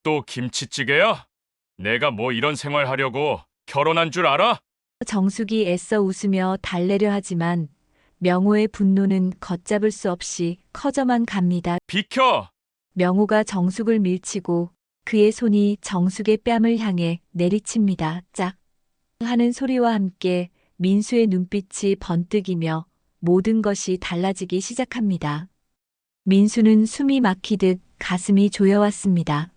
또 김치찌개야? 내가 뭐 이런 생활 하려고 결혼한 줄 알아? 정숙이 애써 웃으며 달래려 하지만 명호의 분노는 걷잡을 수 없이 커져만 갑니다. 비켜! 명호가 정숙을 밀치고 그의 손이 정숙의 뺨을 향해 내리칩니다. 짝 하는 소리와 함께 민수의 눈빛이 번뜩이며 모든 것이 달라지기 시작합니다. 민수는 숨이 막히듯 가슴이 조여왔습니다.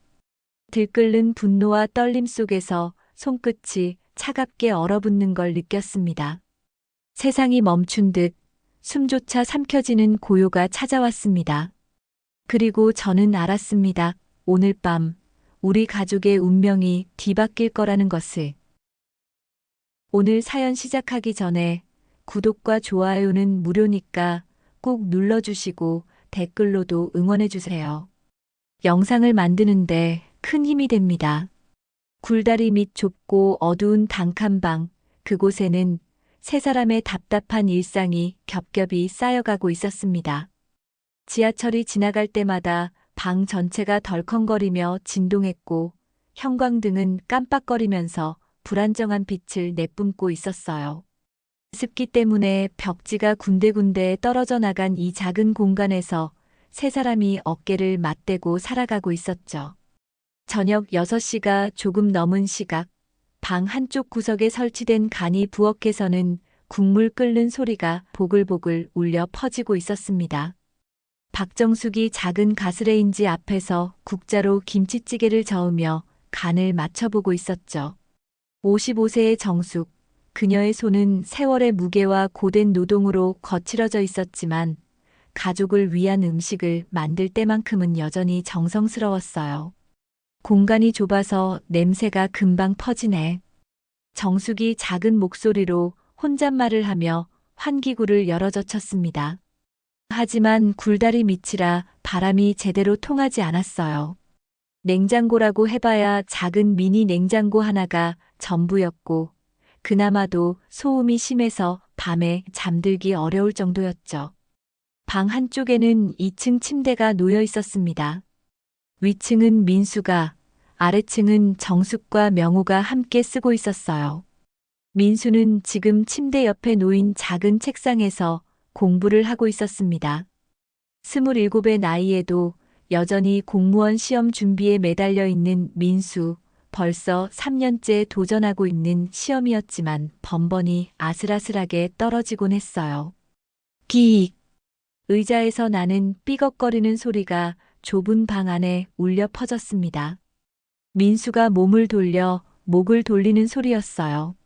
들끓는 분노와 떨림 속에서 손끝이 차갑게 얼어붙는 걸 느꼈습니다. 세상이 멈춘 듯 숨조차 삼켜지는 고요가 찾아왔습니다. 그리고 저는 알았습니다. 오늘 밤 우리 가족의 운명이 뒤바뀔 거라는 것을. 오늘 사연 시작하기 전에 구독과 좋아요는 무료니까 꼭 눌러주시고 댓글로도 응원해주세요. 영상을 만드는데 큰 힘이 됩니다. 굴다리 밑 좁고 어두운 단칸방, 그곳에는 세 사람의 답답한 일상이 겹겹이 쌓여가고 있었습니다. 지하철이 지나갈 때마다 방 전체가 덜컹거리며 진동했고 형광등은 깜빡거리면서 불안정한 빛을 내뿜고 있었어요. 습기 때문에 벽지가 군데군데 떨어져 나간 이 작은 공간에서 세 사람이 어깨를 맞대고 살아가고 있었죠. 저녁 6시가 조금 넘은 시각, 방 한쪽 구석에 설치된 간이 부엌에서는 국물 끓는 소리가 보글보글 울려 퍼지고 있었습니다. 박정숙이 작은 가스레인지 앞에서 국자로 김치찌개를 저으며 간을 맞춰보고 있었죠. 55세의 정숙, 그녀의 손은 세월의 무게와 고된 노동으로 거칠어져 있었지만 가족을 위한 음식을 만들 때만큼은 여전히 정성스러웠어요. 공간이 좁아서 냄새가 금방 퍼지네. 정숙이 작은 목소리로 혼잣말을 하며 환기구를 열어젖혔습니다. 하지만 굴다리 밑이라 바람이 제대로 통하지 않았어요. 냉장고라고 해봐야 작은 미니 냉장고 하나가 전부였고, 그나마도 소음이 심해서 밤에 잠들기 어려울 정도였죠. 방 한쪽에는 2층 침대가 놓여 있었습니다. 위층은 민수가, 아래층은 정숙과 명호가 함께 쓰고 있었어요. 민수는 지금 침대 옆에 놓인 작은 책상에서 공부를 하고 있었습니다. 27의 나이에도 여전히 공무원 시험 준비에 매달려 있는 민수, 벌써 3년째 도전하고 있는 시험이었지만 번번이 아슬아슬하게 떨어지곤 했어요. 기익! 의자에서 나는 삐걱거리는 소리가 좁은 방 안에 울려 퍼졌습니다. 민수가 몸을 돌려 목을 돌리는 소리였어요.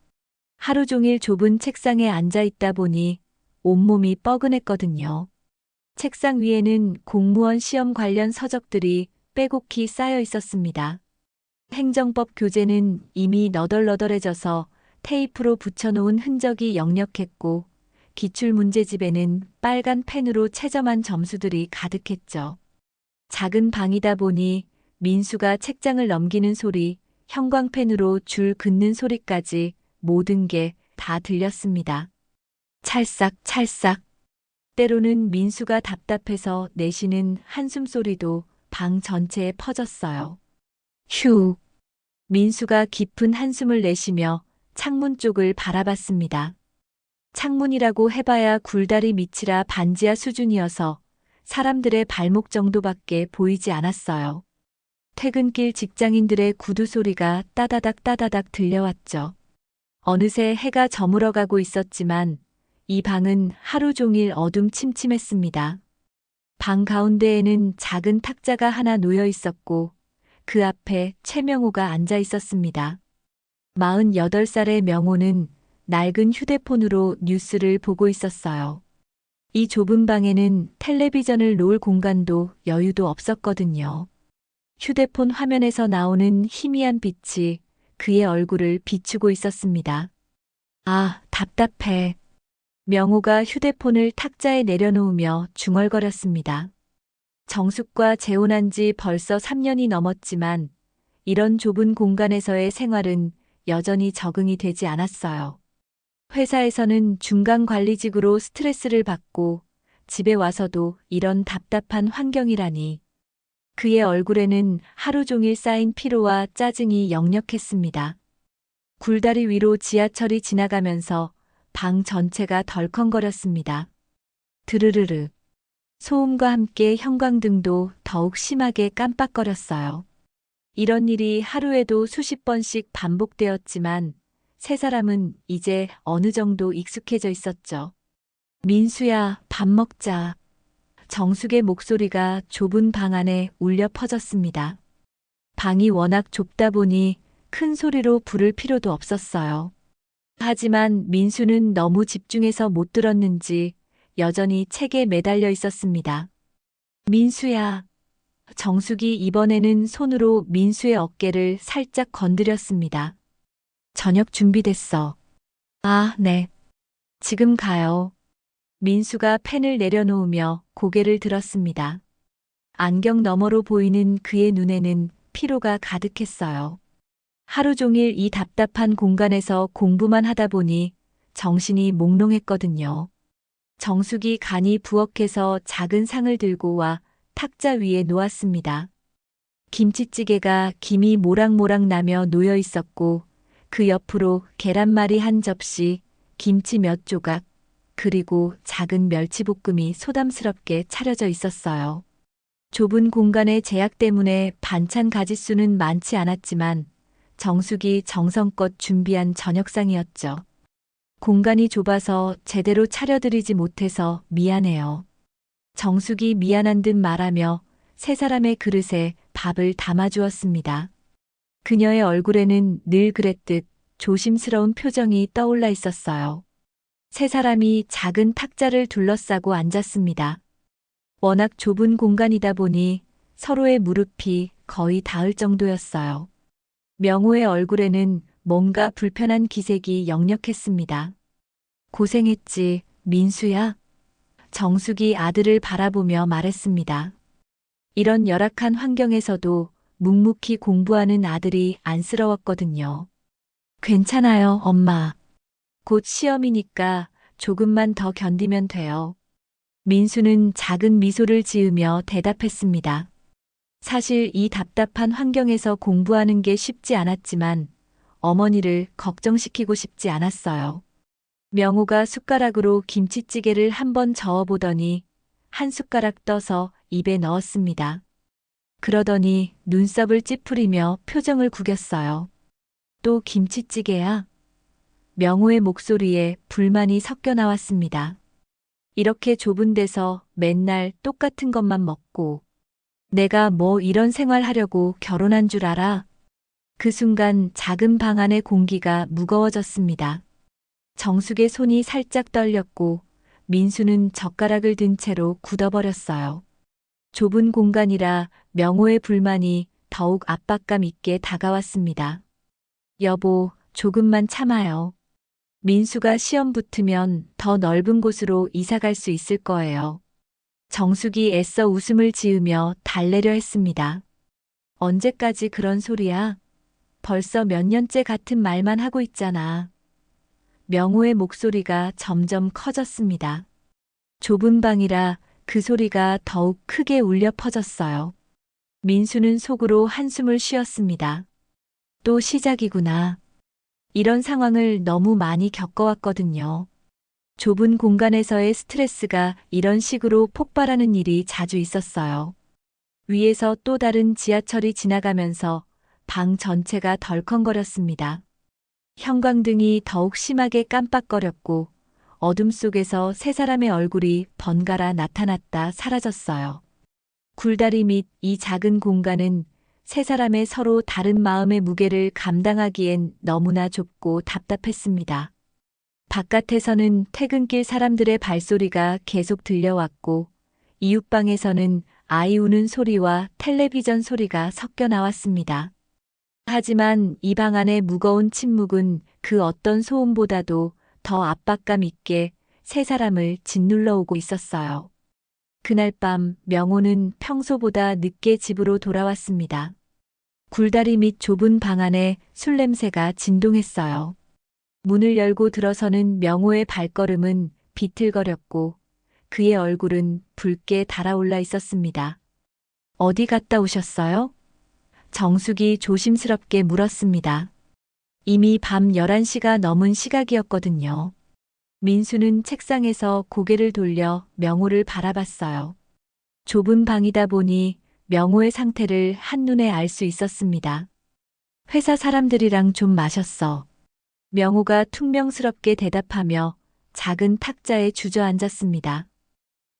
하루 종일 좁은 책상에 앉아 있다 보니 온몸이 뻐근했거든요. 책상 위에는 공무원 시험 관련 서적들이 빼곡히 쌓여 있었습니다. 행정법 교재는 이미 너덜너덜해져서 테이프로 붙여놓은 흔적이 역력했고, 기출문제집에는 빨간 펜으로 채점한 점수들이 가득했죠. 작은 방이다 보니 민수가 책장을 넘기는 소리, 형광펜으로 줄 긋는 소리까지 모든 게 다 들렸습니다. 찰싹찰싹. 때로는 민수가 답답해서 내쉬는 한숨 소리도 방 전체에 퍼졌어요. 휴. 민수가 깊은 한숨을 내쉬며 창문 쪽을 바라봤습니다. 창문이라고 해봐야 굴다리 밑이라 반지하 수준이어서 사람들의 발목 정도밖에 보이지 않았어요. 퇴근길 직장인들의 구두 소리가 따다닥 따다닥 들려왔죠. 어느새 해가 저물어가고 있었지만 이 방은 하루 종일 어둠침침했습니다. 방 가운데에는 작은 탁자가 하나 놓여 있었고 그 앞에 최명호가 앉아 있었습니다. 48살의 명호는 낡은 휴대폰으로 뉴스를 보고 있었어요. 이 좁은 방에는 텔레비전을 놓을 공간도 여유도 없었거든요. 휴대폰 화면에서 나오는 희미한 빛이 그의 얼굴을 비추고 있었습니다. 아, 답답해. 명호가 휴대폰을 탁자에 내려놓으며 중얼거렸습니다. 정숙과 재혼한 지 벌써 3년이 넘었지만 이런 좁은 공간에서의 생활은 여전히 적응이 되지 않았어요. 회사에서는 중간 관리직으로 스트레스를 받고 집에 와서도 이런 답답한 환경이라니. 그의 얼굴에는 하루 종일 쌓인 피로와 짜증이 역력했습니다. 굴다리 위로 지하철이 지나가면서 방 전체가 덜컹거렸습니다. 드르르르. 소음과 함께 형광등도 더욱 심하게 깜빡거렸어요. 이런 일이 하루에도 수십 번씩 반복되었지만 세 사람은 이제 어느 정도 익숙해져 있었죠. 민수야, 밥 먹자. 정숙의 목소리가 좁은 방 안에 울려 퍼졌습니다. 방이 워낙 좁다 보니 큰 소리로 부를 필요도 없었어요. 하지만 민수는 너무 집중해서 못 들었는지 여전히 책에 매달려 있었습니다. 민수야. 정숙이 이번에는 손으로 민수의 어깨를 살짝 건드렸습니다. 저녁 준비됐어. 아, 네. 지금 가요. 민수가 펜을 내려놓으며 고개를 들었습니다. 안경 너머로 보이는 그의 눈에는 피로가 가득했어요. 하루 종일 이 답답한 공간에서 공부만 하다 보니 정신이 몽롱했거든요. 정숙이 간이 부엌에서 작은 상을 들고 와 탁자 위에 놓았습니다. 김치찌개가 김이 모락모락 나며 놓여 있었고 그 옆으로 계란말이 한 접시, 김치 몇 조각, 그리고 작은 멸치볶음이 소담스럽게 차려져 있었어요. 좁은 공간의 제약 때문에 반찬 가짓수는 많지 않았지만 정숙이 정성껏 준비한 저녁상이었죠. 공간이 좁아서 제대로 차려드리지 못해서 미안해요. 정숙이 미안한 듯 말하며 세 사람의 그릇에 밥을 담아주었습니다. 그녀의 얼굴에는 늘 그랬듯 조심스러운 표정이 떠올라 있었어요. 세 사람이 작은 탁자를 둘러싸고 앉았습니다. 워낙 좁은 공간이다 보니 서로의 무릎이 거의 닿을 정도였어요. 명호의 얼굴에는 뭔가 불편한 기색이 역력했습니다. 고생했지, 민수야. 정숙이 아들을 바라보며 말했습니다. 이런 열악한 환경에서도 묵묵히 공부하는 아들이 안쓰러웠거든요. 괜찮아요, 엄마. 곧 시험이니까 조금만 더 견디면 돼요. 민수는 작은 미소를 지으며 대답했습니다. 사실 이 답답한 환경에서 공부하는 게 쉽지 않았지만 어머니를 걱정시키고 싶지 않았어요. 명호가 숟가락으로 김치찌개를 한번 저어보더니 한 숟가락 떠서 입에 넣었습니다. 그러더니 눈썹을 찌푸리며 표정을 구겼어요. 또 김치찌개야? 명호의 목소리에 불만이 섞여 나왔습니다. 이렇게 좁은 데서 맨날 똑같은 것만 먹고 내가 뭐 이런 생활 하려고 결혼한 줄 알아? 그 순간 작은 방 안의 공기가 무거워졌습니다. 정숙의 손이 살짝 떨렸고 민수는 젓가락을 든 채로 굳어버렸어요. 좁은 공간이라 명호의 불만이 더욱 압박감 있게 다가왔습니다. 여보, 조금만 참아요. 민수가 시험 붙으면 더 넓은 곳으로 이사 갈 수 있을 거예요. 정숙이 애써 웃음을 지으며 달래려 했습니다. 언제까지 그런 소리야? 벌써 몇 년째 같은 말만 하고 있잖아. 명호의 목소리가 점점 커졌습니다. 좁은 방이라 그 소리가 더욱 크게 울려 퍼졌어요. 민수는 속으로 한숨을 쉬었습니다. 또 시작이구나. 이런 상황을 너무 많이 겪어왔거든요. 좁은 공간에서의 스트레스가 이런 식으로 폭발하는 일이 자주 있었어요. 위에서 또 다른 지하철이 지나가면서 방 전체가 덜컹거렸습니다. 형광등이 더욱 심하게 깜빡거렸고 어둠 속에서 세 사람의 얼굴이 번갈아 나타났다 사라졌어요. 굴다리 밑 이 작은 공간은 세 사람의 서로 다른 마음의 무게를 감당하기엔 너무나 좁고 답답했습니다. 바깥에서는 퇴근길 사람들의 발소리가 계속 들려왔고 이웃방에서는 아이 우는 소리와 텔레비전 소리가 섞여 나왔습니다. 하지만 이 방 안의 무거운 침묵은 그 어떤 소음보다도 더 압박감 있게 세 사람을 짓눌러 오고 있었어요. 그날 밤 명호는 평소보다 늦게 집으로 돌아왔습니다. 굴다리 밑 좁은 방 안에 술 냄새가 진동했어요. 문을 열고 들어서는 명호의 발걸음은 비틀거렸고 그의 얼굴은 붉게 달아올라 있었습니다. 어디 갔다 오셨어요? 정숙이 조심스럽게 물었습니다. 이미 밤 11시가 넘은 시각이었거든요. 민수는 책상에서 고개를 돌려 명호를 바라봤어요. 좁은 방이다 보니 명호의 상태를 한눈에 알 수 있었습니다. 회사 사람들이랑 좀 마셨어. 명호가 퉁명스럽게 대답하며 작은 탁자에 주저앉았습니다.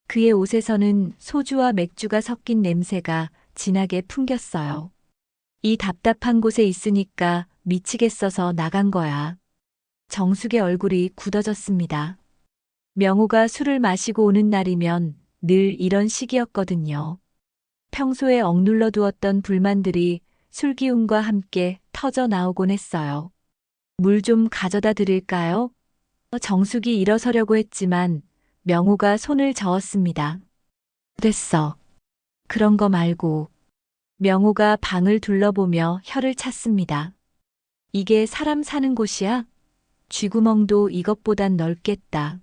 그의 옷에서는 소주와 맥주가 섞인 냄새가 진하게 풍겼어요. 이 답답한 곳에 있으니까 미치겠어서 나간 거야. 정숙의 얼굴이 굳어졌습니다. 명호가 술을 마시고 오는 날이면 늘 이런 시기였거든요. 평소에 억눌러 두었던 불만들이 술기운과 함께 터져 나오곤 했어요. 물 좀 가져다 드릴까요? 정숙이 일어서려고 했지만 명호가 손을 저었습니다. 됐어. 그런 거 말고. 명호가 방을 둘러보며 혀를 찼습니다. 이게 사람 사는 곳이야? 쥐구멍도 이것보단 넓겠다.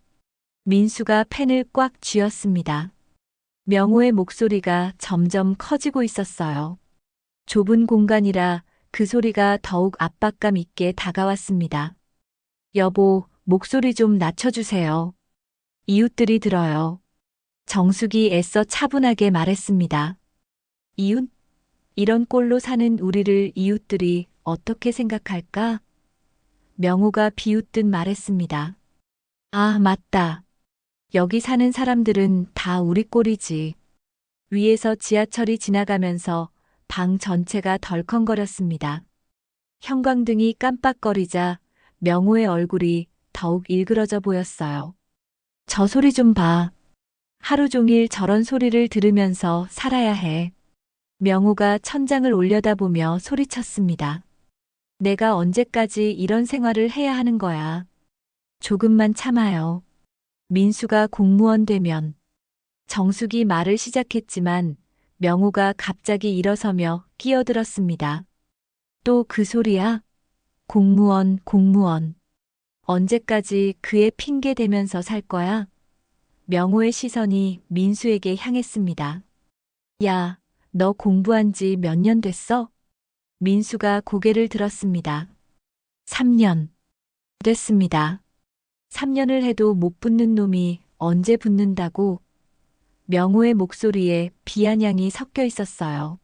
민수가 펜을 꽉 쥐었습니다. 명호의 목소리가 점점 커지고 있었어요. 좁은 공간이라 그 소리가 더욱 압박감 있게 다가왔습니다. 여보, 목소리 좀 낮춰주세요. 이웃들이 들어요. 정숙이 애써 차분하게 말했습니다. 이웃? 이런 꼴로 사는 우리를 이웃들이 어떻게 생각할까? 명호가 비웃듯 말했습니다. 아, 맞다. 여기 사는 사람들은 다 우리 꼴이지. 위에서 지하철이 지나가면서 방 전체가 덜컹거렸습니다. 형광등이 깜빡거리자 명호의 얼굴이 더욱 일그러져 보였어요. 저 소리 좀 봐. 하루 종일 저런 소리를 들으면서 살아야 해. 명호가 천장을 올려다보며 소리쳤습니다. 내가 언제까지 이런 생활을 해야 하는 거야. 조금만 참아요. 민수가 공무원 되면. 정숙이 말을 시작했지만 명호가 갑자기 일어서며 끼어들었습니다. 또 그 소리야? 공무원, 공무원. 언제까지 그의 핑계 대면서 살 거야? 명호의 시선이 민수에게 향했습니다. 야, 너 공부한 지 몇 년 됐어? 민수가 고개를 들었습니다. 3년. 됐습니다. 3년을 해도 못 붙는 놈이 언제 붙는다고? 명호의 목소리에 비아냥이 섞여 있었어요.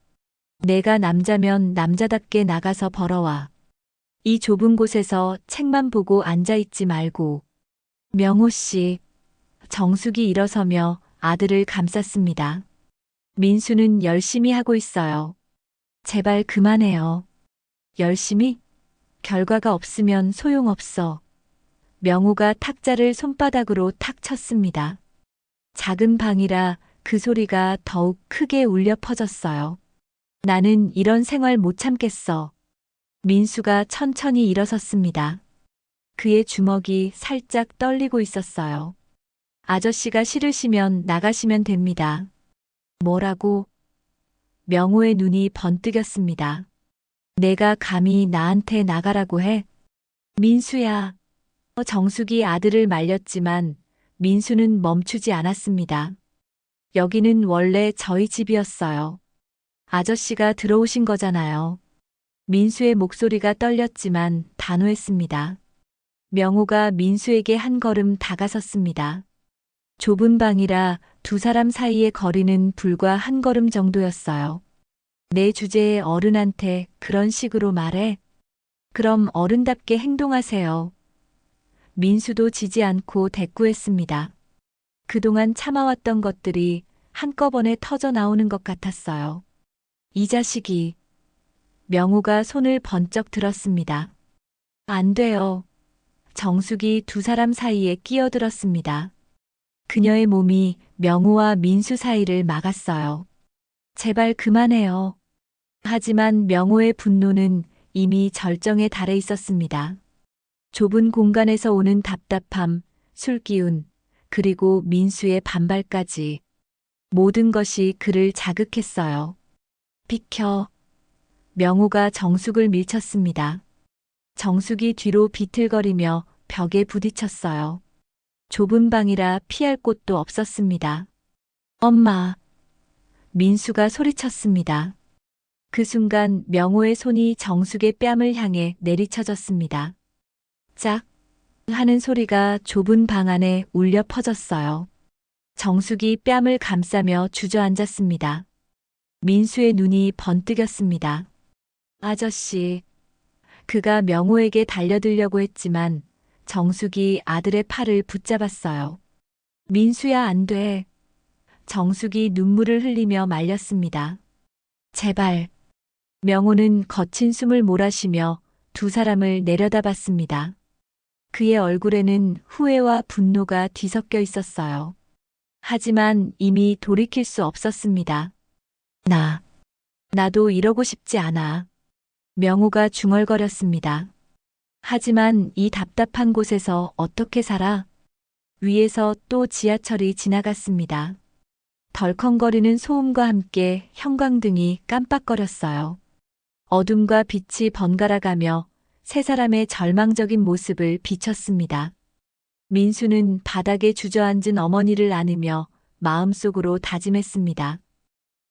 내가 남자면 남자답게 나가서 벌어와. 이 좁은 곳에서 책만 보고 앉아있지 말고. 명호 씨. 정숙이 일어서며 아들을 감쌌습니다. 민수는 열심히 하고 있어요. 제발 그만해요. 열심히? 결과가 없으면 소용없어. 명호가 탁자를 손바닥으로 탁 쳤습니다. 작은 방이라 그 소리가 더욱 크게 울려 퍼졌어요. 나는 이런 생활 못 참겠어. 민수가 천천히 일어섰습니다. 그의 주먹이 살짝 떨리고 있었어요. 아저씨가 싫으시면 나가시면 됩니다. 뭐라고? 명호의 눈이 번뜩였습니다. 내가 감히 나한테 나가라고 해? 민수야. 정숙이 아들을 말렸지만 민수는 멈추지 않았습니다. 여기는 원래 저희 집이었어요. 아저씨가 들어오신 거잖아요. 민수의 목소리가 떨렸지만 단호했습니다. 명호가 민수에게 한 걸음 다가섰습니다. 좁은 방이라 두 사람 사이의 거리는 불과 한 걸음 정도였어요. 내 주제의 어른한테 그런 식으로 말해? 그럼 어른답게 행동하세요. 민수도 지지 않고 대꾸했습니다. 그동안 참아왔던 것들이 한꺼번에 터져 나오는 것 같았어요. 이 자식이. 명호가 손을 번쩍 들었습니다. 안 돼요. 정숙이 두 사람 사이에 끼어들었습니다. 그녀의 몸이 명호와 민수 사이를 막았어요. 제발 그만해요. 하지만 명호의 분노는 이미 절정에 달해 있었습니다. 좁은 공간에서 오는 답답함, 술기운, 그리고 민수의 반발까지 모든 것이 그를 자극했어요. 비켜. 명호가 정숙을 밀쳤습니다. 정숙이 뒤로 비틀거리며 벽에 부딪혔어요. 좁은 방이라 피할 곳도 없었습니다. 엄마. 민수가 소리쳤습니다. 그 순간 명호의 손이 정숙의 뺨을 향해 내리쳐졌습니다. 짝 하는 소리가 좁은 방 안에 울려 퍼졌어요. 정숙이 뺨을 감싸며 주저앉았습니다. 민수의 눈이 번뜩였습니다. 아저씨. 그가 명호에게 달려들려고 했지만 정숙이 아들의 팔을 붙잡았어요. 민수야, 안 돼. 정숙이 눈물을 흘리며 말렸습니다. 제발. 명호는 거친 숨을 몰아쉬며 두 사람을 내려다봤습니다. 그의 얼굴에는 후회와 분노가 뒤섞여 있었어요. 하지만 이미 돌이킬 수 없었습니다. 나도 이러고 싶지 않아. 명호가 중얼거렸습니다. 하지만 이 답답한 곳에서 어떻게 살아? 위에서 또 지하철이 지나갔습니다. 덜컹거리는 소음과 함께 형광등이 깜빡거렸어요. 어둠과 빛이 번갈아가며 세 사람의 절망적인 모습을 비췄습니다. 민수는 바닥에 주저앉은 어머니를 안으며 마음속으로 다짐했습니다.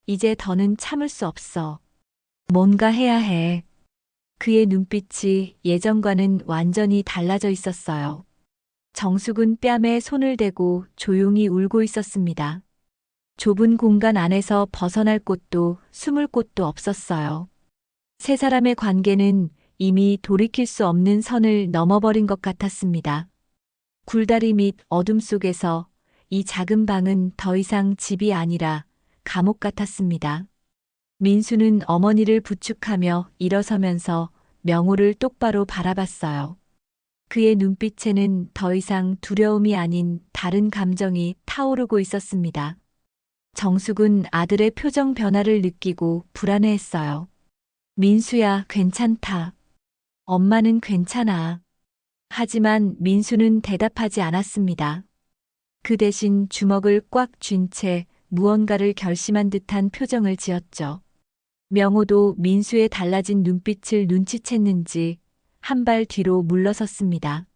이제 더는 참을 수 없어. 뭔가 해야 해. 그의 눈빛이 예전과는 완전히 달라져 있었어요. 정숙은 뺨에 손을 대고 조용히 울고 있었습니다. 좁은 공간 안에서 벗어날 곳도 숨을 곳도 없었어요. 세 사람의 관계는 이미 돌이킬 수 없는 선을 넘어버린 것 같았습니다. 굴다리 밑 어둠 속에서 이 작은 방은 더 이상 집이 아니라 감옥 같았습니다. 민수는 어머니를 부축하며 일어서면서 명호를 똑바로 바라봤어요. 그의 눈빛에는 더 이상 두려움이 아닌 다른 감정이 타오르고 있었습니다. 정숙은 아들의 표정 변화를 느끼고 불안해했어요. 민수야, 괜찮다. 엄마는 괜찮아. 하지만 민수는 대답하지 않았습니다. 그 대신 주먹을 꽉 쥔 채 무언가를 결심한 듯한 표정을 지었죠. 명호도 민수의 달라진 눈빛을 눈치챘는지 한 발 뒤로 물러섰습니다.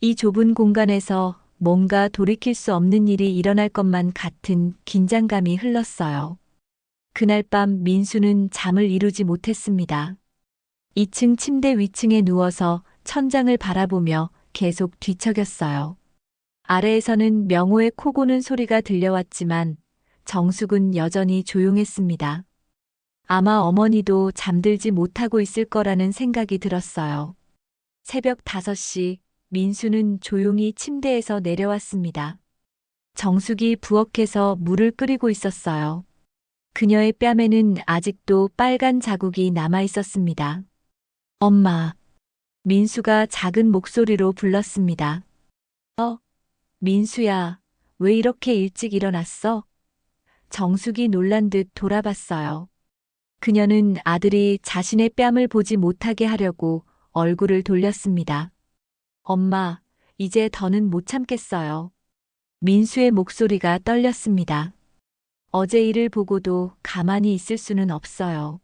이 좁은 공간에서 뭔가 돌이킬 수 없는 일이 일어날 것만 같은 긴장감이 흘렀어요. 그날 밤 민수는 잠을 이루지 못했습니다. 2층 침대 위층에 누워서 천장을 바라보며 계속 뒤척였어요. 아래에서는 명호의 코 고는 소리가 들려왔지만 정숙은 여전히 조용했습니다. 아마 어머니도 잠들지 못하고 있을 거라는 생각이 들었어요. 새벽 5시 민수는 조용히 침대에서 내려왔습니다. 정숙이 부엌에서 물을 끓이고 있었어요. 그녀의 뺨에는 아직도 빨간 자국이 남아 있었습니다. 엄마. 민수가 작은 목소리로 불렀습니다. 민수야, 왜 이렇게 일찍 일어났어? 정숙이 놀란 듯 돌아봤어요. 그녀는 아들이 자신의 뺨을 보지 못하게 하려고 얼굴을 돌렸습니다. 엄마, 이제 더는 못 참겠어요. 민수의 목소리가 떨렸습니다. 어제 일을 보고도 가만히 있을 수는 없어요.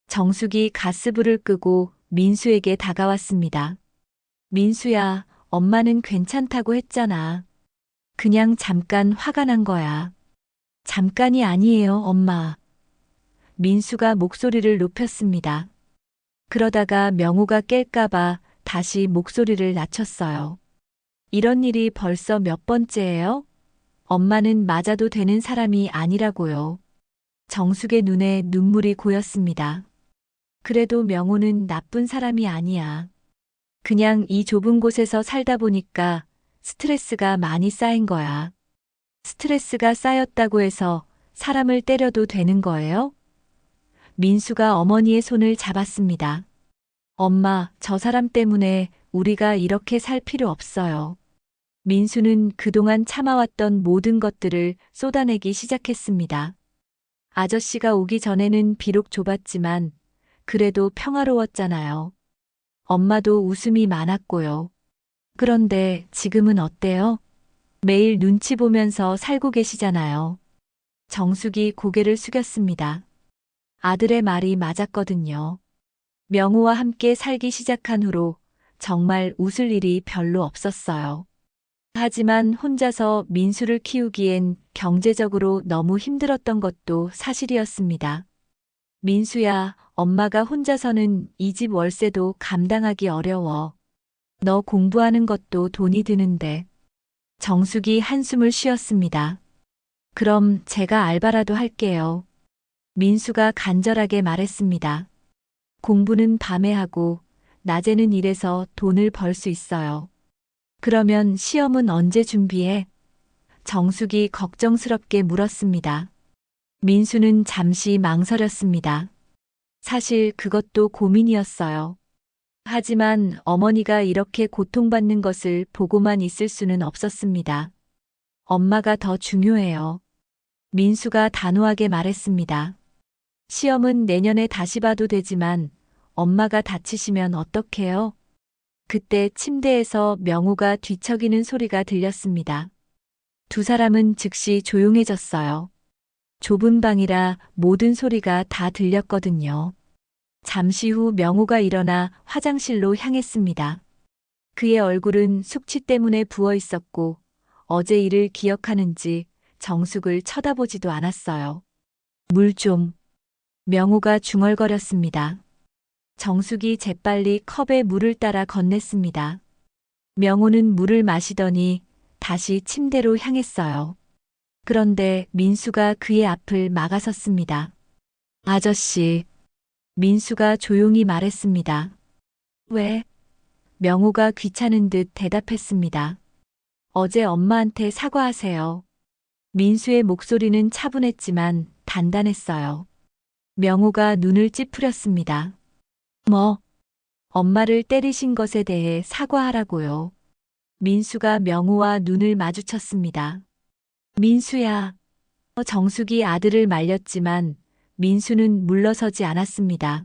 정숙이 가스불을 끄고 민수에게 다가왔습니다. 민수야, 엄마는 괜찮다고 했잖아. 그냥 잠깐 화가 난 거야. 잠깐이 아니에요, 엄마. 민수가 목소리를 높였습니다. 그러다가 명호가 깰까봐 다시 목소리를 낮췄어요. 이런 일이 벌써 몇 번째예요? 엄마는 맞아도 되는 사람이 아니라고요. 정숙의 눈에 눈물이 고였습니다. 그래도 명호는 나쁜 사람이 아니야. 그냥 이 좁은 곳에서 살다 보니까 스트레스가 많이 쌓인 거야. 스트레스가 쌓였다고 해서 사람을 때려도 되는 거예요? 민수가 어머니의 손을 잡았습니다. 엄마, 저 사람 때문에 우리가 이렇게 살 필요 없어요. 민수는 그동안 참아왔던 모든 것들을 쏟아내기 시작했습니다. 아저씨가 오기 전에는 비록 좁았지만 그래도 평화로웠잖아요. 엄마도 웃음이 많았고요. 그런데 지금은 어때요? 매일 눈치 보면서 살고 계시잖아요. 정숙이 고개를 숙였습니다. 아들의 말이 맞았거든요. 명호와 함께 살기 시작한 후로 정말 웃을 일이 별로 없었어요. 하지만 혼자서 민수를 키우기엔 경제적으로 너무 힘들었던 것도 사실이었습니다. 민수야, 엄마가 혼자서는 이 집 월세도 감당하기 어려워. 너 공부하는 것도 돈이 드는데. 정숙이 한숨을 쉬었습니다. 그럼 제가 알바라도 할게요. 민수가 간절하게 말했습니다. 공부는 밤에 하고 낮에는 일해서 돈을 벌 수 있어요. 그러면 시험은 언제 준비해? 정숙이 걱정스럽게 물었습니다. 민수는 잠시 망설였습니다. 사실 그것도 고민이었어요. 하지만 어머니가 이렇게 고통받는 것을 보고만 있을 수는 없었습니다. 엄마가 더 중요해요. 민수가 단호하게 말했습니다. 시험은 내년에 다시 봐도 되지만 엄마가 다치시면 어떡해요? 그때 침대에서 명호가 뒤척이는 소리가 들렸습니다. 두 사람은 즉시 조용해졌어요. 좁은 방이라 모든 소리가 다 들렸거든요. 잠시 후 명호가 일어나 화장실로 향했습니다. 그의 얼굴은 숙취 때문에 부어 있었고 어제 일을 기억하는지 정숙을 쳐다보지도 않았어요. 물 좀. 명호가 중얼거렸습니다. 정숙이 재빨리 컵에 물을 따라 건넸습니다. 명호는 물을 마시더니 다시 침대로 향했어요. 그런데 민수가 그의 앞을 막아섰습니다. 아저씨. 민수가 조용히 말했습니다. 왜? 명호가 귀찮은 듯 대답했습니다. 어제 엄마한테 사과하세요. 민수의 목소리는 차분했지만 단단했어요. 명호가 눈을 찌푸렸습니다. 뭐? 엄마를 때리신 것에 대해 사과하라고요. 민수가 명호와 눈을 마주쳤습니다. 민수야. 정숙이 아들을 말렸지만 민수는 물러서지 않았습니다.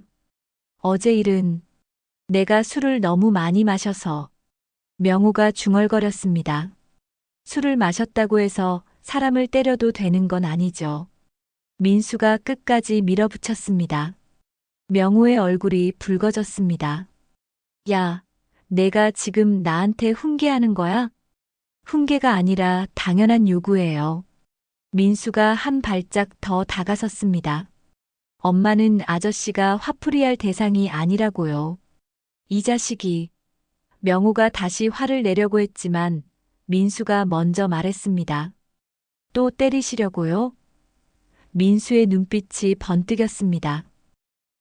어제 일은 내가 술을 너무 많이 마셔서. 명호가 중얼거렸습니다. 술을 마셨다고 해서 사람을 때려도 되는 건 아니죠. 민수가 끝까지 밀어붙였습니다. 명호의 얼굴이 붉어졌습니다. 야, 내가 지금 나한테 훈계하는 거야? 훈계가 아니라 당연한 요구예요. 민수가 한 발짝 더 다가섰습니다. 엄마는 아저씨가 화풀이할 대상이 아니라고요. 이 자식이. 명호가 다시 화를 내려고 했지만 민수가 먼저 말했습니다. 또 때리시려고요? 민수의 눈빛이 번뜩였습니다.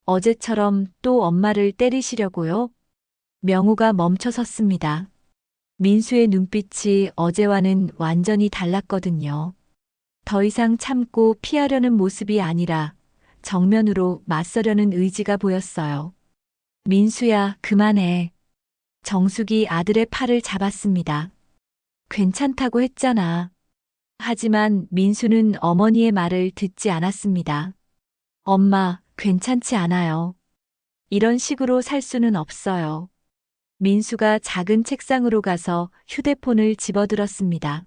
어제처럼 또 엄마를 때리시려고요? 명호가 멈춰섰습니다. 민수의 눈빛이 어제와는 완전히 달랐거든요. 더 이상 참고 피하려는 모습이 아니라 정면으로 맞서려는 의지가 보였어요. 민수야, 그만해. 정숙이 아들의 팔을 잡았습니다. 괜찮다고 했잖아. 하지만 민수는 어머니의 말을 듣지 않았습니다. 엄마, 괜찮지 않아요. 이런 식으로 살 수는 없어요. 민수가 작은 책상으로 가서 휴대폰을 집어들었습니다.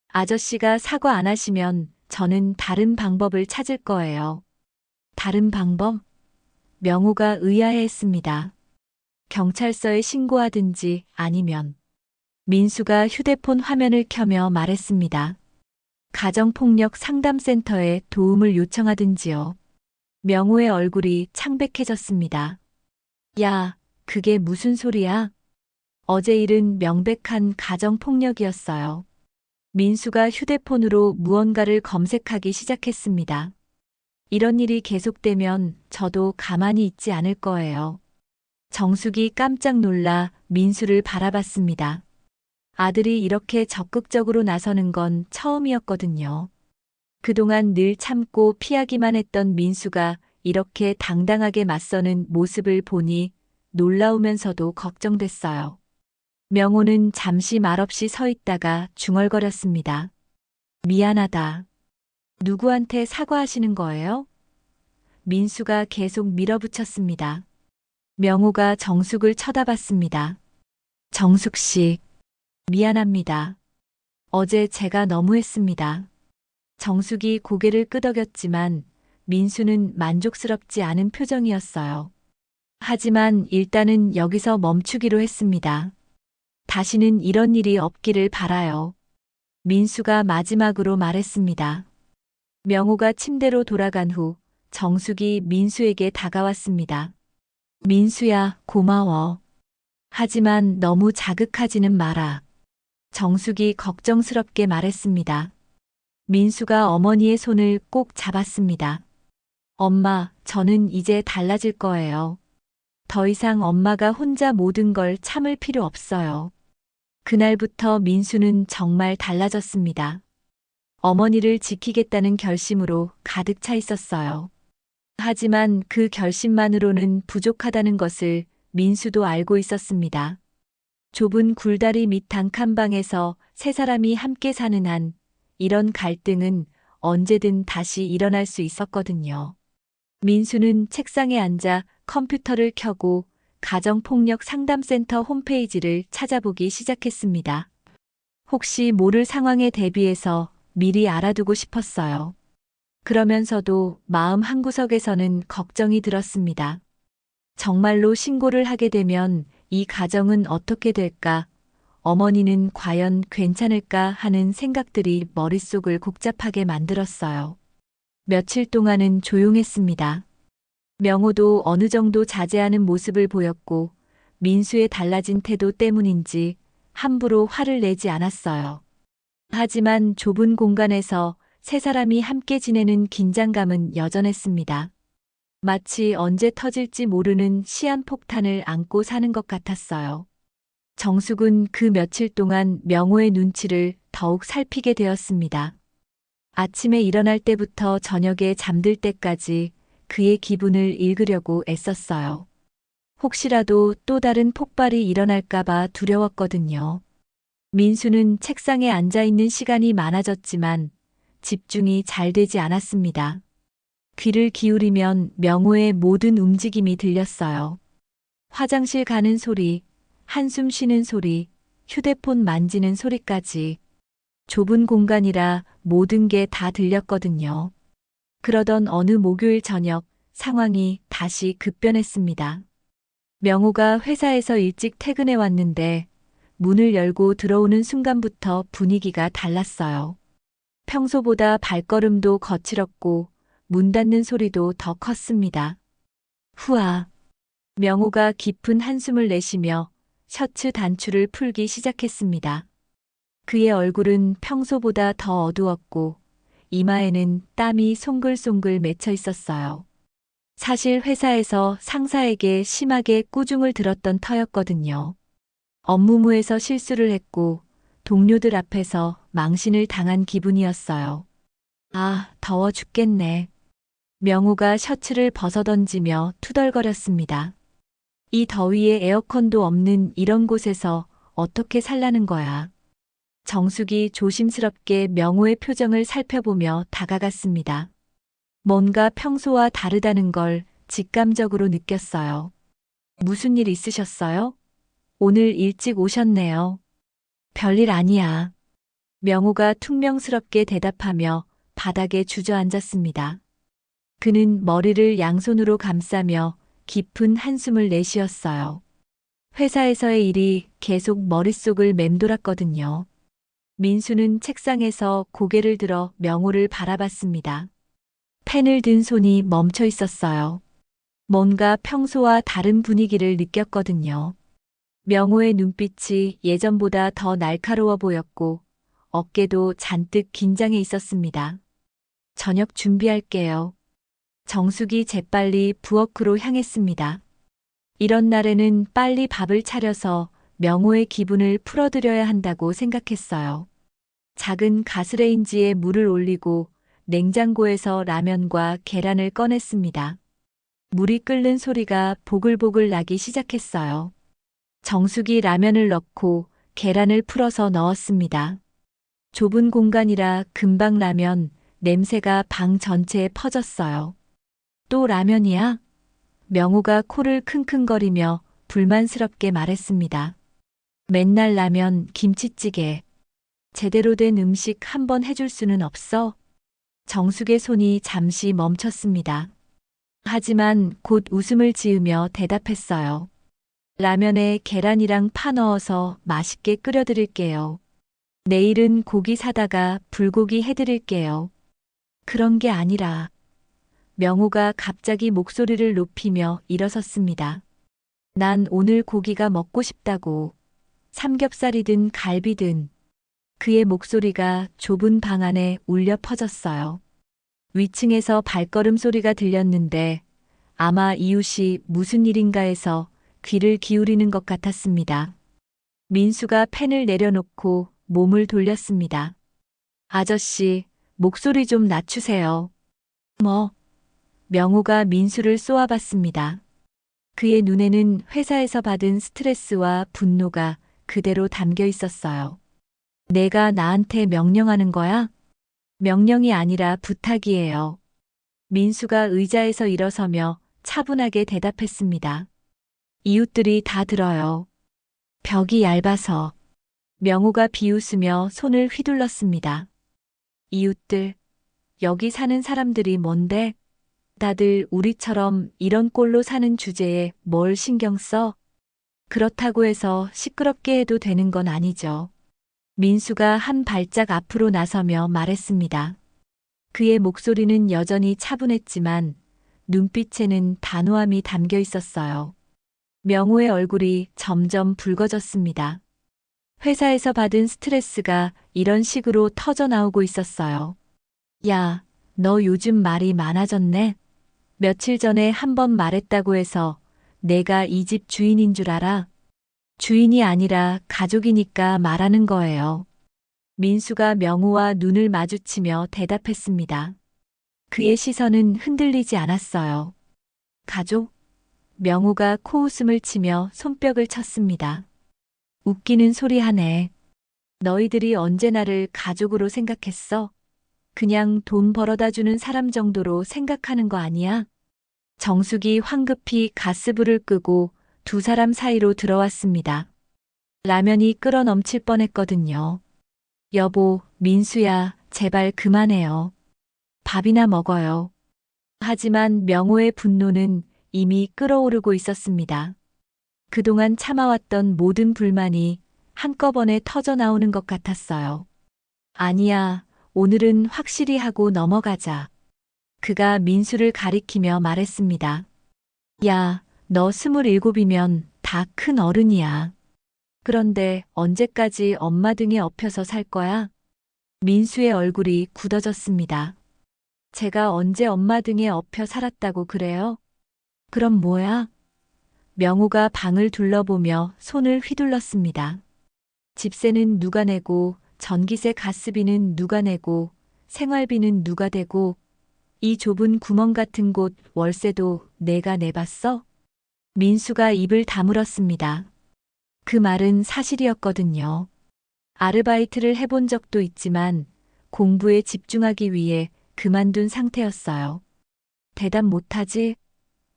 아저씨가 사과 안 하시면 저는 다른 방법을 찾을 거예요. 다른 방법? 명호가 의아해했습니다. 경찰서에 신고하든지 아니면. 민수가 휴대폰 화면을 켜며 말했습니다. 가정폭력 상담센터에 도움을 요청하든지요. 명호의 얼굴이 창백해졌습니다. 야, 그게 무슨 소리야? 어제 일은 명백한 가정폭력이었어요. 민수가 휴대폰으로 무언가를 검색하기 시작했습니다. 이런 일이 계속되면 저도 가만히 있지 않을 거예요. 정숙이 깜짝 놀라 민수를 바라봤습니다. 아들이 이렇게 적극적으로 나서는 건 처음이었거든요. 그동안 늘 참고 피하기만 했던 민수가 이렇게 당당하게 맞서는 모습을 보니 놀라우면서도 걱정됐어요. 명호는 잠시 말없이 서 있다가 중얼거렸습니다. 미안하다. 누구한테 사과하시는 거예요? 민수가 계속 밀어붙였습니다. 명호가 정숙을 쳐다봤습니다. 정숙 씨, 미안합니다. 어제 제가 너무했습니다. 정숙이 고개를 끄덕였지만 민수는 만족스럽지 않은 표정이었어요. 하지만 일단은 여기서 멈추기로 했습니다. 다시는 이런 일이 없기를 바라요. 민수가 마지막으로 말했습니다. 명호가 침대로 돌아간 후 정숙이 민수에게 다가왔습니다. 민수야, 고마워. 하지만 너무 자극하지는 마라. 정숙이 걱정스럽게 말했습니다. 민수가 어머니의 손을 꼭 잡았습니다. 엄마, 저는 이제 달라질 거예요. 더 이상 엄마가 혼자 모든 걸 참을 필요 없어요. 그날부터 민수는 정말 달라졌습니다. 어머니를 지키겠다는 결심으로 가득 차 있었어요. 하지만 그 결심만으로는 부족하다는 것을 민수도 알고 있었습니다. 좁은 굴다리 밑 단칸방에서 세 사람이 함께 사는 한 이런 갈등은 언제든 다시 일어날 수 있었거든요. 민수는 책상에 앉아 컴퓨터를 켜고 가정폭력 상담센터 홈페이지를 찾아보기 시작했습니다. 혹시 모를 상황에 대비해서 미리 알아두고 싶었어요. 그러면서도 마음 한구석에서는 걱정이 들었습니다. 정말로 신고를 하게 되면 이 가정은 어떻게 될까? 어머니는 과연 괜찮을까 하는 생각들이 머릿속을 복잡하게 만들었어요. 며칠 동안은 조용했습니다. 명호도 어느 정도 자제하는 모습을 보였고 민수의 달라진 태도 때문인지 함부로 화를 내지 않았어요. 하지만 좁은 공간에서 세 사람이 함께 지내는 긴장감은 여전했습니다. 마치 언제 터질지 모르는 시한폭탄을 안고 사는 것 같았어요. 정숙은 그 며칠 동안 명호의 눈치를 더욱 살피게 되었습니다. 아침에 일어날 때부터 저녁에 잠들 때까지 그의 기분을 읽으려고 애썼어요. 혹시라도 또 다른 폭발이 일어날까봐 두려웠거든요. 민수는 책상에 앉아 있는 시간이 많아졌지만 집중이 잘 되지 않았습니다. 귀를 기울이면 명호의 모든 움직임이 들렸어요. 화장실 가는 소리, 한숨 쉬는 소리, 휴대폰 만지는 소리까지. 좁은 공간이라 모든 게 다 들렸거든요. 그러던 어느 목요일 저녁 상황이 다시 급변했습니다. 명호가 회사에서 일찍 퇴근해 왔는데 문을 열고 들어오는 순간부터 분위기가 달랐어요. 평소보다 발걸음도 거칠었고 문 닫는 소리도 더 컸습니다. 후아. 명호가 깊은 한숨을 내쉬며 셔츠 단추를 풀기 시작했습니다. 그의 얼굴은 평소보다 더 어두웠고 이마에는 땀이 송글송글 맺혀 있었어요. 사실 회사에서 상사에게 심하게 꾸중을 들었던 터였거든요. 업무무에서 실수를 했고 동료들 앞에서 망신을 당한 기분이었어요. 아, 더워 죽겠네. 명호가 셔츠를 벗어던지며 투덜거렸습니다. 이 더위에 에어컨도 없는 이런 곳에서 어떻게 살라는 거야. 정숙이 조심스럽게 명호의 표정을 살펴보며 다가갔습니다. 뭔가 평소와 다르다는 걸 직감적으로 느꼈어요. 무슨 일 있으셨어요? 오늘 일찍 오셨네요. 별일 아니야. 명호가 퉁명스럽게 대답하며 바닥에 주저앉았습니다. 그는 머리를 양손으로 감싸며 깊은 한숨을 내쉬었어요. 회사에서의 일이 계속 머릿속을 맴돌았거든요. 민수는 책상에서 고개를 들어 명호를 바라봤습니다. 펜을 든 손이 멈춰 있었어요. 뭔가 평소와 다른 분위기를 느꼈거든요. 명호의 눈빛이 예전보다 더 날카로워 보였고 어깨도 잔뜩 긴장해 있었습니다. 저녁 준비할게요. 정숙이 재빨리 부엌으로 향했습니다. 이런 날에는 빨리 밥을 차려서 명호의 기분을 풀어드려야 한다고 생각했어요. 작은 가스레인지에 물을 올리고 냉장고에서 라면과 계란을 꺼냈습니다. 물이 끓는 소리가 보글보글 나기 시작했어요. 정숙이 라면을 넣고 계란을 풀어서 넣었습니다. 좁은 공간이라 금방 라면 냄새가 방 전체에 퍼졌어요. 또 라면이야? 명호가 코를 킁킁거리며 불만스럽게 말했습니다. 맨날 라면, 김치찌개. 제대로 된 음식 한번 해줄 수는 없어? 정숙의 손이 잠시 멈췄습니다. 하지만 곧 웃음을 지으며 대답했어요. 라면에 계란이랑 파 넣어서 맛있게 끓여드릴게요. 내일은 고기 사다가 불고기 해드릴게요. 그런 게 아니라 명호가 갑자기 목소리를 높이며 일어섰습니다. 난 오늘 고기가 먹고 싶다고. 삼겹살이든 갈비든. 그의 목소리가 좁은 방 안에 울려 퍼졌어요. 위층에서 발걸음 소리가 들렸는데 아마 이웃이 무슨 일인가 해서 귀를 기울이는 것 같았습니다. 민수가 펜을 내려놓고 몸을 돌렸습니다. 아저씨, 목소리 좀 낮추세요. 뭐? 명호가 민수를 쏘아봤습니다. 그의 눈에는 회사에서 받은 스트레스와 분노가 그대로 담겨 있었어요. 내가 나한테 명령하는 거야? 명령이 아니라 부탁이에요. 민수가 의자에서 일어서며 차분하게 대답했습니다. 이웃들이 다 들어요. 벽이 얇아서. 명호가 비웃으며 손을 휘둘렀습니다. 이웃들, 여기 사는 사람들이 뭔데? 다들 우리처럼 이런 꼴로 사는 주제에 뭘 신경 써? 그렇다고 해서 시끄럽게 해도 되는 건 아니죠. 민수가 한 발짝 앞으로 나서며 말했습니다. 그의 목소리는 여전히 차분했지만 눈빛에는 단호함이 담겨 있었어요. 명호의 얼굴이 점점 붉어졌습니다. 회사에서 받은 스트레스가 이런 식으로 터져 나오고 있었어요. 야, 너 요즘 말이 많아졌네. 며칠 전에 한 번 말했다고 해서 내가 이 집 주인인 줄 알아? 주인이 아니라 가족이니까 말하는 거예요. 민수가 명호와 눈을 마주치며 대답했습니다. 그의 시선은 흔들리지 않았어요. 가족? 명호가 코웃음을 치며 손뼉을 쳤습니다. 웃기는 소리 하네. 너희들이 언제 나를 가족으로 생각했어? 그냥 돈 벌어다 주는 사람 정도로 생각하는 거 아니야? 정숙이 황급히 가스불을 끄고 두 사람 사이로 들어왔습니다. 라면이 끓어 넘칠 뻔했거든요. 여보, 민수야, 제발 그만해요. 밥이나 먹어요. 하지만 명호의 분노는 이미 끓어오르고 있었습니다. 그동안 참아왔던 모든 불만이 한꺼번에 터져 나오는 것 같았어요. 아니야, 오늘은 확실히 하고 넘어가자. 그가 민수를 가리키며 말했습니다. 야, 너 27이면 다 큰 어른이야. 그런데 언제까지 엄마 등에 업혀서 살 거야? 민수의 얼굴이 굳어졌습니다. 제가 언제 엄마 등에 업혀 살았다고 그래요? 그럼 뭐야? 명호가 방을 둘러보며 손을 휘둘렀습니다. 집세는 누가 내고, 전기세 가스비는 누가 내고, 생활비는 누가 대고, 이 좁은 구멍 같은 곳 월세도 내가 내봤어? 민수가 입을 다물었습니다. 그 말은 사실이었거든요. 아르바이트를 해본 적도 있지만 공부에 집중하기 위해 그만둔 상태였어요. 대답 못하지?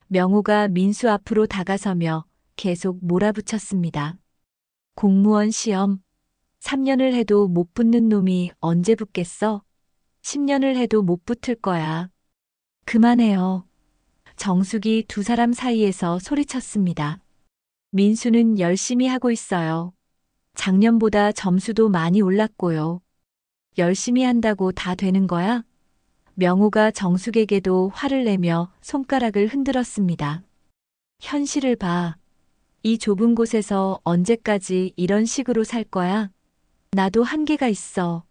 명호가 민수 앞으로 다가서며 계속 몰아붙였습니다. 공무원 시험 3년을 해도 못 붙는 놈이 언제 붙겠어? 10년을 해도 못 붙을 거야. 그만해요. 정숙이 두 사람 사이에서 소리쳤습니다. 민수는 열심히 하고 있어요. 작년보다 점수도 많이 올랐고요. 열심히 한다고 다 되는 거야? 명호가 정숙에게도 화를 내며 손가락을 흔들었습니다. 현실을 봐. 이 좁은 곳에서 언제까지 이런 식으로 살 거야? 나도 한계가 있어.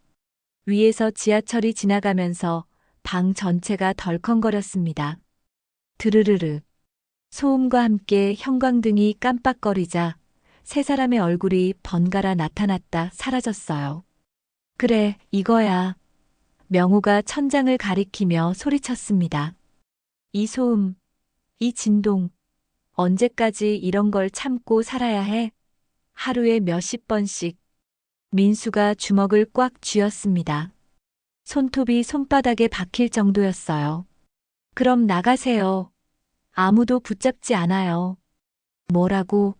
위에서 지하철이 지나가면서 방 전체가 덜컹거렸습니다. 드르르르. 소음과 함께 형광등이 깜빡거리자 세 사람의 얼굴이 번갈아 나타났다 사라졌어요. 그래, 이거야. 명호가 천장을 가리키며 소리쳤습니다. 이 소음, 이 진동, 언제까지 이런 걸 참고 살아야 해? 하루에 몇십 번씩. 민수가 주먹을 꽉 쥐었습니다. 손톱이 손바닥에 박힐 정도였어요. 그럼 나가세요. 아무도 붙잡지 않아요. 뭐라고?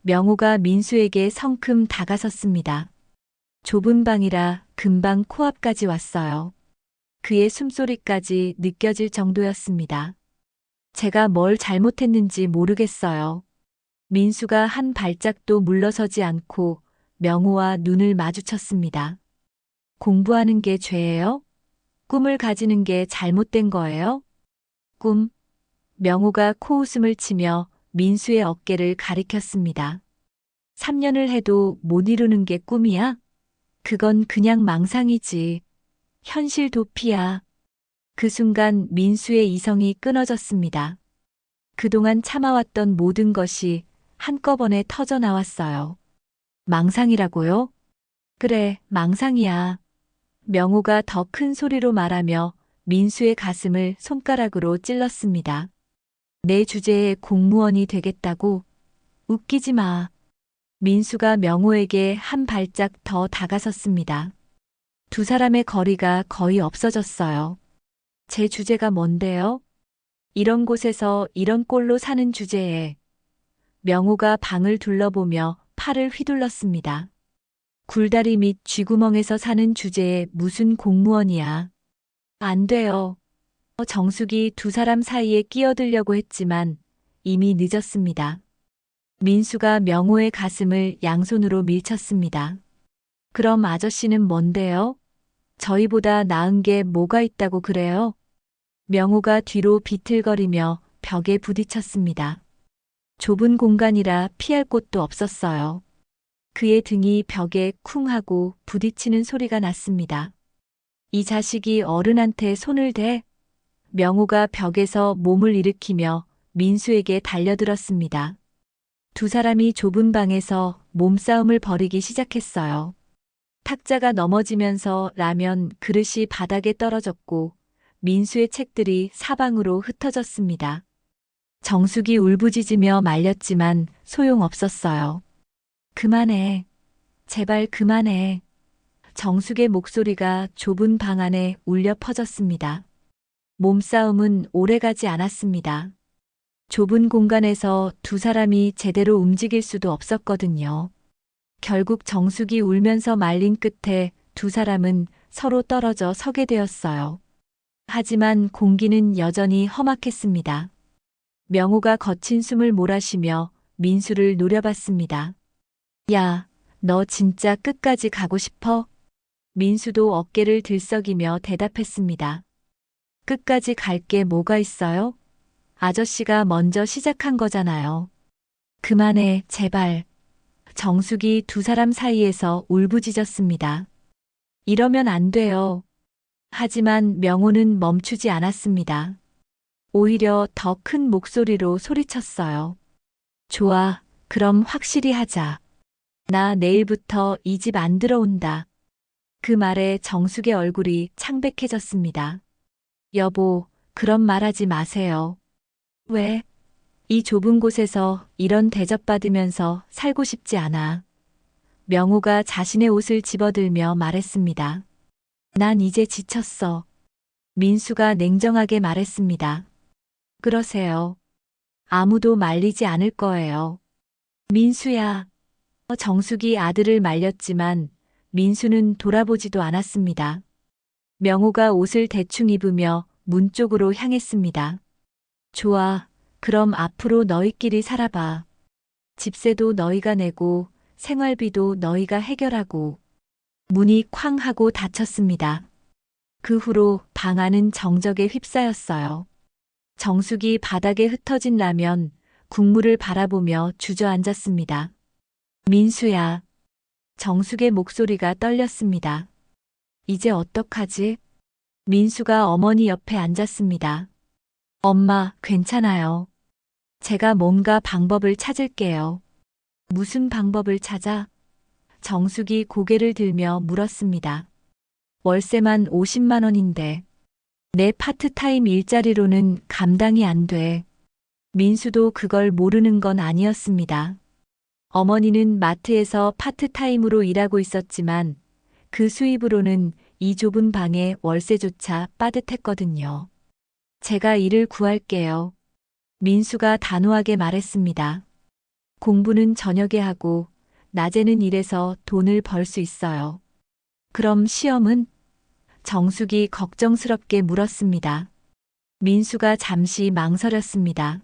명호가 민수에게 성큼 다가섰습니다. 좁은 방이라 금방 코앞까지 왔어요. 그의 숨소리까지 느껴질 정도였습니다. 제가 뭘 잘못했는지 모르겠어요. 민수가 한 발짝도 물러서지 않고 명호와 눈을 마주쳤습니다. 공부하는 게 죄예요? 꿈을 가지는 게 잘못된 거예요? 꿈. 명호가 코웃음을 치며 민수의 어깨를 가리켰습니다. 3년을 해도 못 이루는 게 꿈이야? 그건 그냥 망상이지. 현실 도피야. 그 순간 민수의 이성이 끊어졌습니다. 그동안 참아왔던 모든 것이 한꺼번에 터져 나왔어요. 망상이라고요? 그래, 망상이야. 명호가 더 큰 소리로 말하며 민수의 가슴을 손가락으로 찔렀습니다. 내 주제에 공무원이 되겠다고? 웃기지 마. 민수가 명호에게 한 발짝 더 다가섰습니다. 두 사람의 거리가 거의 없어졌어요. 제 주제가 뭔데요? 이런 곳에서 이런 꼴로 사는 주제에. 명호가 방을 둘러보며 팔을 휘둘렀습니다. 굴다리 및 쥐구멍에서 사는 주제에 무슨 공무원이야. 안 돼요. 정숙이 두 사람 사이에 끼어들려고 했지만 이미 늦었습니다. 민수가 명호의 가슴을 양손으로 밀쳤습니다. 그럼 아저씨는 뭔데요? 저희보다 나은 게 뭐가 있다고 그래요? 명호가 뒤로 비틀거리며 벽에 부딪혔습니다. 좁은 공간이라 피할 곳도 없었어요. 그의 등이 벽에 쿵 하고 부딪히는 소리가 났습니다. 이 자식이 어른한테 손을 대? 명호가 벽에서 몸을 일으키며 민수에게 달려들었습니다. 두 사람이 좁은 방에서 몸싸움을 벌이기 시작했어요. 탁자가 넘어지면서 라면 그릇이 바닥에 떨어졌고 민수의 책들이 사방으로 흩어졌습니다. 정숙이 울부짖으며 말렸지만 소용없었어요. 그만해. 제발 그만해. 정숙의 목소리가 좁은 방 안에 울려 퍼졌습니다. 몸싸움은 오래가지 않았습니다. 좁은 공간에서 두 사람이 제대로 움직일 수도 없었거든요. 결국 정숙이 울면서 말린 끝에 두 사람은 서로 떨어져 서게 되었어요. 하지만 공기는 여전히 험악했습니다. 명호가 거친 숨을 몰아쉬며 민수를 노려봤습니다. 야, 너 진짜 끝까지 가고 싶어? 민수도 어깨를 들썩이며 대답했습니다. 끝까지 갈 게 뭐가 있어요? 아저씨가 먼저 시작한 거잖아요. 그만해, 제발. 정숙이 두 사람 사이에서 울부짖었습니다. 이러면 안 돼요. 하지만 명호는 멈추지 않았습니다. 오히려 더 큰 목소리로 소리쳤어요. 좋아, 그럼 확실히 하자. 나 내일부터 이 집 안 들어온다. 그 말에 정숙의 얼굴이 창백해졌습니다. 여보, 그런 말 하지 마세요. 왜? 이 좁은 곳에서 이런 대접받으면서 살고 싶지 않아. 명호가 자신의 옷을 집어들며 말했습니다. 난 이제 지쳤어. 민수가 냉정하게 말했습니다. 그러세요. 아무도 말리지 않을 거예요. 민수야. 정숙이 아들을 말렸지만 민수는 돌아보지도 않았습니다. 명호가 옷을 대충 입으며 문 쪽으로 향했습니다. 좋아. 그럼 앞으로 너희끼리 살아봐. 집세도 너희가 내고 생활비도 너희가 해결하고. 문이 쾅 하고 닫혔습니다. 그 후로 방 안은 정적에 휩싸였어요. 정숙이 바닥에 흩어진 라면, 국물을 바라보며 주저앉았습니다. 민수야. 정숙의 목소리가 떨렸습니다. 이제 어떡하지? 민수가 어머니 옆에 앉았습니다. 엄마, 괜찮아요. 제가 뭔가 방법을 찾을게요. 무슨 방법을 찾아? 정숙이 고개를 들며 물었습니다. 월세만 50만 원인데 내 파트타임 일자리로는 감당이 안 돼. 민수도 그걸 모르는 건 아니었습니다. 어머니는 마트에서 파트타임으로 일하고 있었지만 그 수입으로는 이 좁은 방에 월세조차 빠듯했거든요. 제가 일을 구할게요. 민수가 단호하게 말했습니다. 공부는 저녁에 하고 낮에는 일해서 돈을 벌 수 있어요. 그럼 시험은? 정숙이 걱정스럽게 물었습니다. 민수가 잠시 망설였습니다.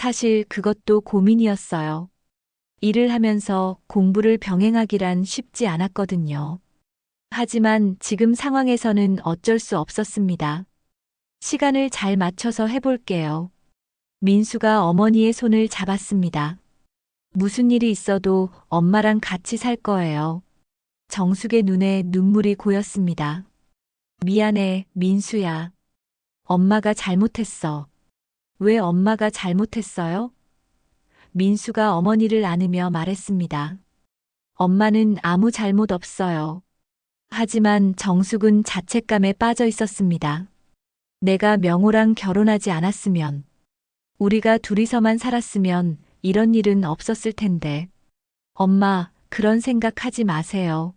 사실 그것도 고민이었어요. 일을 하면서 공부를 병행하기란 쉽지 않았거든요. 하지만 지금 상황에서는 어쩔 수 없었습니다. 시간을 잘 맞춰서 해볼게요. 민수가 어머니의 손을 잡았습니다. 무슨 일이 있어도 엄마랑 같이 살 거예요. 정숙의 눈에 눈물이 고였습니다. 미안해, 민수야. 엄마가 잘못했어. 왜 엄마가 잘못했어요? 민수가 어머니를 안으며 말했습니다. 엄마는 아무 잘못 없어요. 하지만 정숙은 자책감에 빠져 있었습니다. 내가 명호랑 결혼하지 않았으면, 우리가 둘이서만 살았으면 이런 일은 없었을 텐데. 엄마, 그런 생각하지 마세요.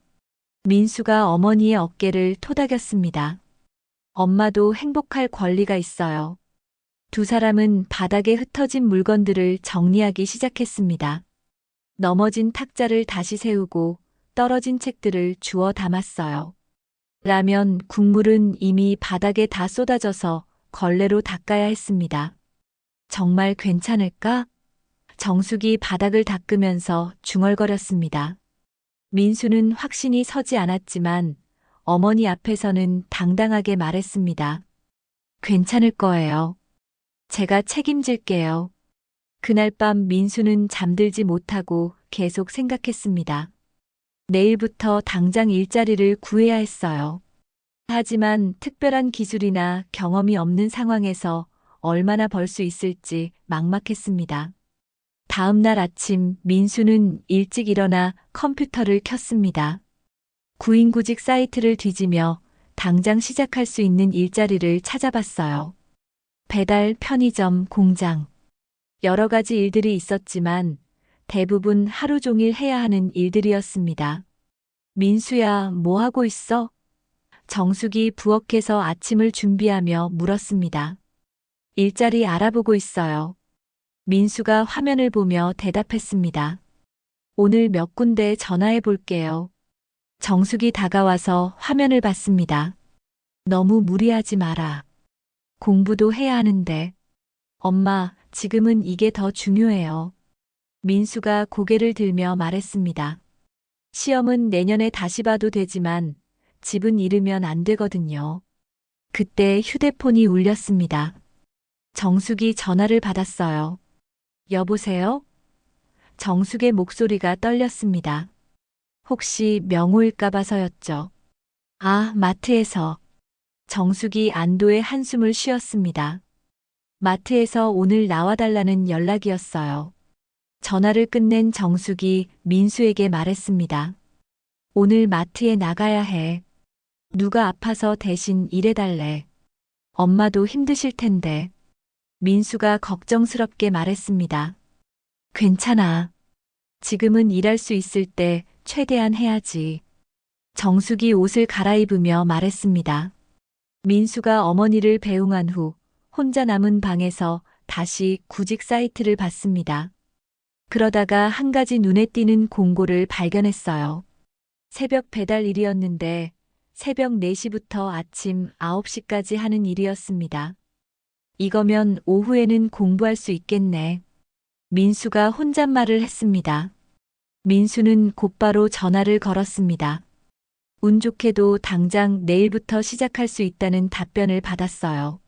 민수가 어머니의 어깨를 토닥였습니다. 엄마도 행복할 권리가 있어요. 두 사람은 바닥에 흩어진 물건들을 정리하기 시작했습니다. 넘어진 탁자를 다시 세우고 떨어진 책들을 주워 담았어요. 라면, 국물은 이미 바닥에 다 쏟아져서 걸레로 닦아야 했습니다. 정말 괜찮을까? 정숙이 바닥을 닦으면서 중얼거렸습니다. 민수는 확신이 서지 않았지만 어머니 앞에서는 당당하게 말했습니다. 괜찮을 거예요. 제가 책임질게요. 그날 밤 민수는 잠들지 못하고 계속 생각했습니다. 내일부터 당장 일자리를 구해야 했어요. 하지만 특별한 기술이나 경험이 없는 상황에서 얼마나 벌 수 있을지 막막했습니다. 다음 날 아침 민수는 일찍 일어나 컴퓨터를 켰습니다. 구인구직 사이트를 뒤지며 당장 시작할 수 있는 일자리를 찾아봤어요. 배달, 편의점, 공장. 여러 가지 일들이 있었지만 대부분 하루 종일 해야 하는 일들이었습니다. 민수야, 뭐 하고 있어? 정숙이 부엌에서 아침을 준비하며 물었습니다. 일자리 알아보고 있어요. 민수가 화면을 보며 대답했습니다. 오늘 몇 군데 전화해 볼게요. 정숙이 다가와서 화면을 봤습니다. 너무 무리하지 마라. 공부도 해야 하는데. 엄마, 지금은 이게 더 중요해요. 민수가 고개를 들며 말했습니다. 시험은 내년에 다시 봐도 되지만 집은 잃으면 안 되거든요. 그때 휴대폰이 울렸습니다. 정숙이 전화를 받았어요. 여보세요? 정숙의 목소리가 떨렸습니다. 혹시 명호일까 봐서였죠. 아, 마트에서. 정숙이 안도의 한숨을 쉬었습니다. 마트에서 오늘 나와달라는 연락이었어요. 전화를 끝낸 정숙이 민수에게 말했습니다. 오늘 마트에 나가야 해. 누가 아파서 대신 일해달래. 엄마도 힘드실 텐데. 민수가 걱정스럽게 말했습니다. 괜찮아. 지금은 일할 수 있을 때 최대한 해야지. 정숙이 옷을 갈아입으며 말했습니다. 민수가 어머니를 배웅한 후 혼자 남은 방에서 다시 구직 사이트를 봤습니다. 그러다가 한 가지 눈에 띄는 공고를 발견했어요. 새벽 배달 일이었는데 새벽 4시부터 아침 9시까지 하는 일이었습니다. 이거면 오후에는 공부할 수 있겠네. 민수가 혼잣말을 했습니다. 민수는 곧바로 전화를 걸었습니다. 운 좋게도 당장 내일부터 시작할 수 있다는 답변을 받았어요.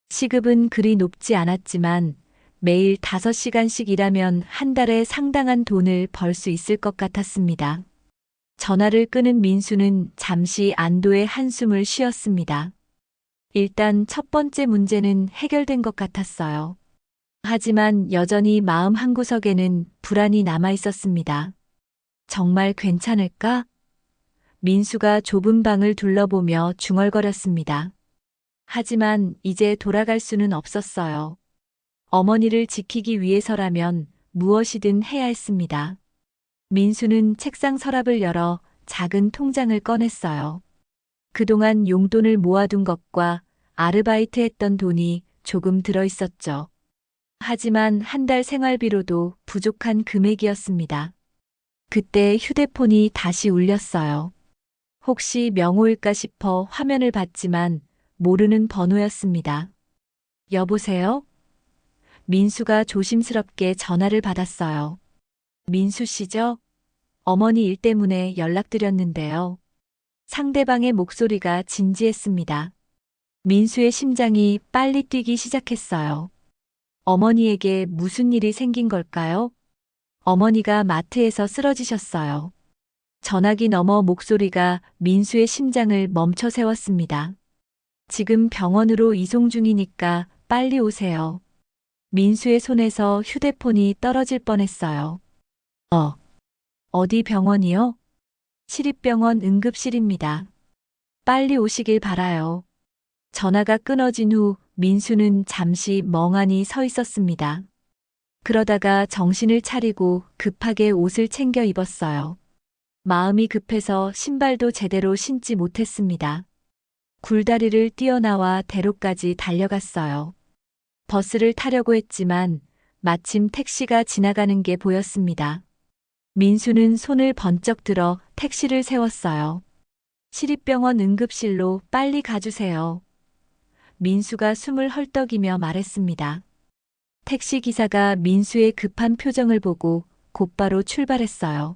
시급은 그리 높지 않았지만 매일 5시간씩 일하면 한 달에 상당한 돈을 벌 수 있을 것 같았습니다. 전화를 끊은 민수는 잠시 안도의 한숨을 쉬었습니다. 일단 첫 번째 문제는 해결된 것 같았어요. 하지만 여전히 마음 한구석에는 불안이 남아 있었습니다. 정말 괜찮을까? 민수가 좁은 방을 둘러보며 중얼거렸습니다. 하지만 이제 돌아갈 수는 없었어요. 어머니를 지키기 위해서라면 무엇이든 해야 했습니다. 민수는 책상 서랍을 열어 작은 통장을 꺼냈어요. 그동안 용돈을 모아둔 것과 아르바이트 했던 돈이 조금 들어 있었죠. 하지만 한 달 생활비로도 부족한 금액이었습니다. 그때 휴대폰이 다시 울렸어요. 혹시 명호일까 싶어 화면을 봤지만 모르는 번호였습니다. 여보세요? 민수가 조심스럽게 전화를 받았어요. 민수 씨죠? 어머니 일 때문에 연락드렸는데요. 상대방의 목소리가 진지했습니다. 민수의 심장이 빨리 뛰기 시작했어요. 어머니에게 무슨 일이 생긴 걸까요? 어머니가 마트에서 쓰러지셨어요. 전화기 너머 목소리가 민수의 심장을 멈춰 세웠습니다. 지금 병원으로 이송 중이니까 빨리 오세요. 민수의 손에서 휴대폰이 떨어질 뻔했어요. 어디 병원이요? 시립병원 응급실입니다. 빨리 오시길 바라요. 전화가 끊어진 후 민수는 잠시 멍하니 서 있었습니다. 그러다가 정신을 차리고 급하게 옷을 챙겨 입었어요. 마음이 급해서 신발도 제대로 신지 못했습니다. 굴다리를 뛰어나와 대로까지 달려갔어요. 버스를 타려고 했지만 마침 택시가 지나가는 게 보였습니다. 민수는 손을 번쩍 들어 택시를 세웠어요. 시립병원 응급실로 빨리 가주세요. 민수가 숨을 헐떡이며 말했습니다. 택시 기사가 민수의 급한 표정을 보고 곧바로 출발했어요.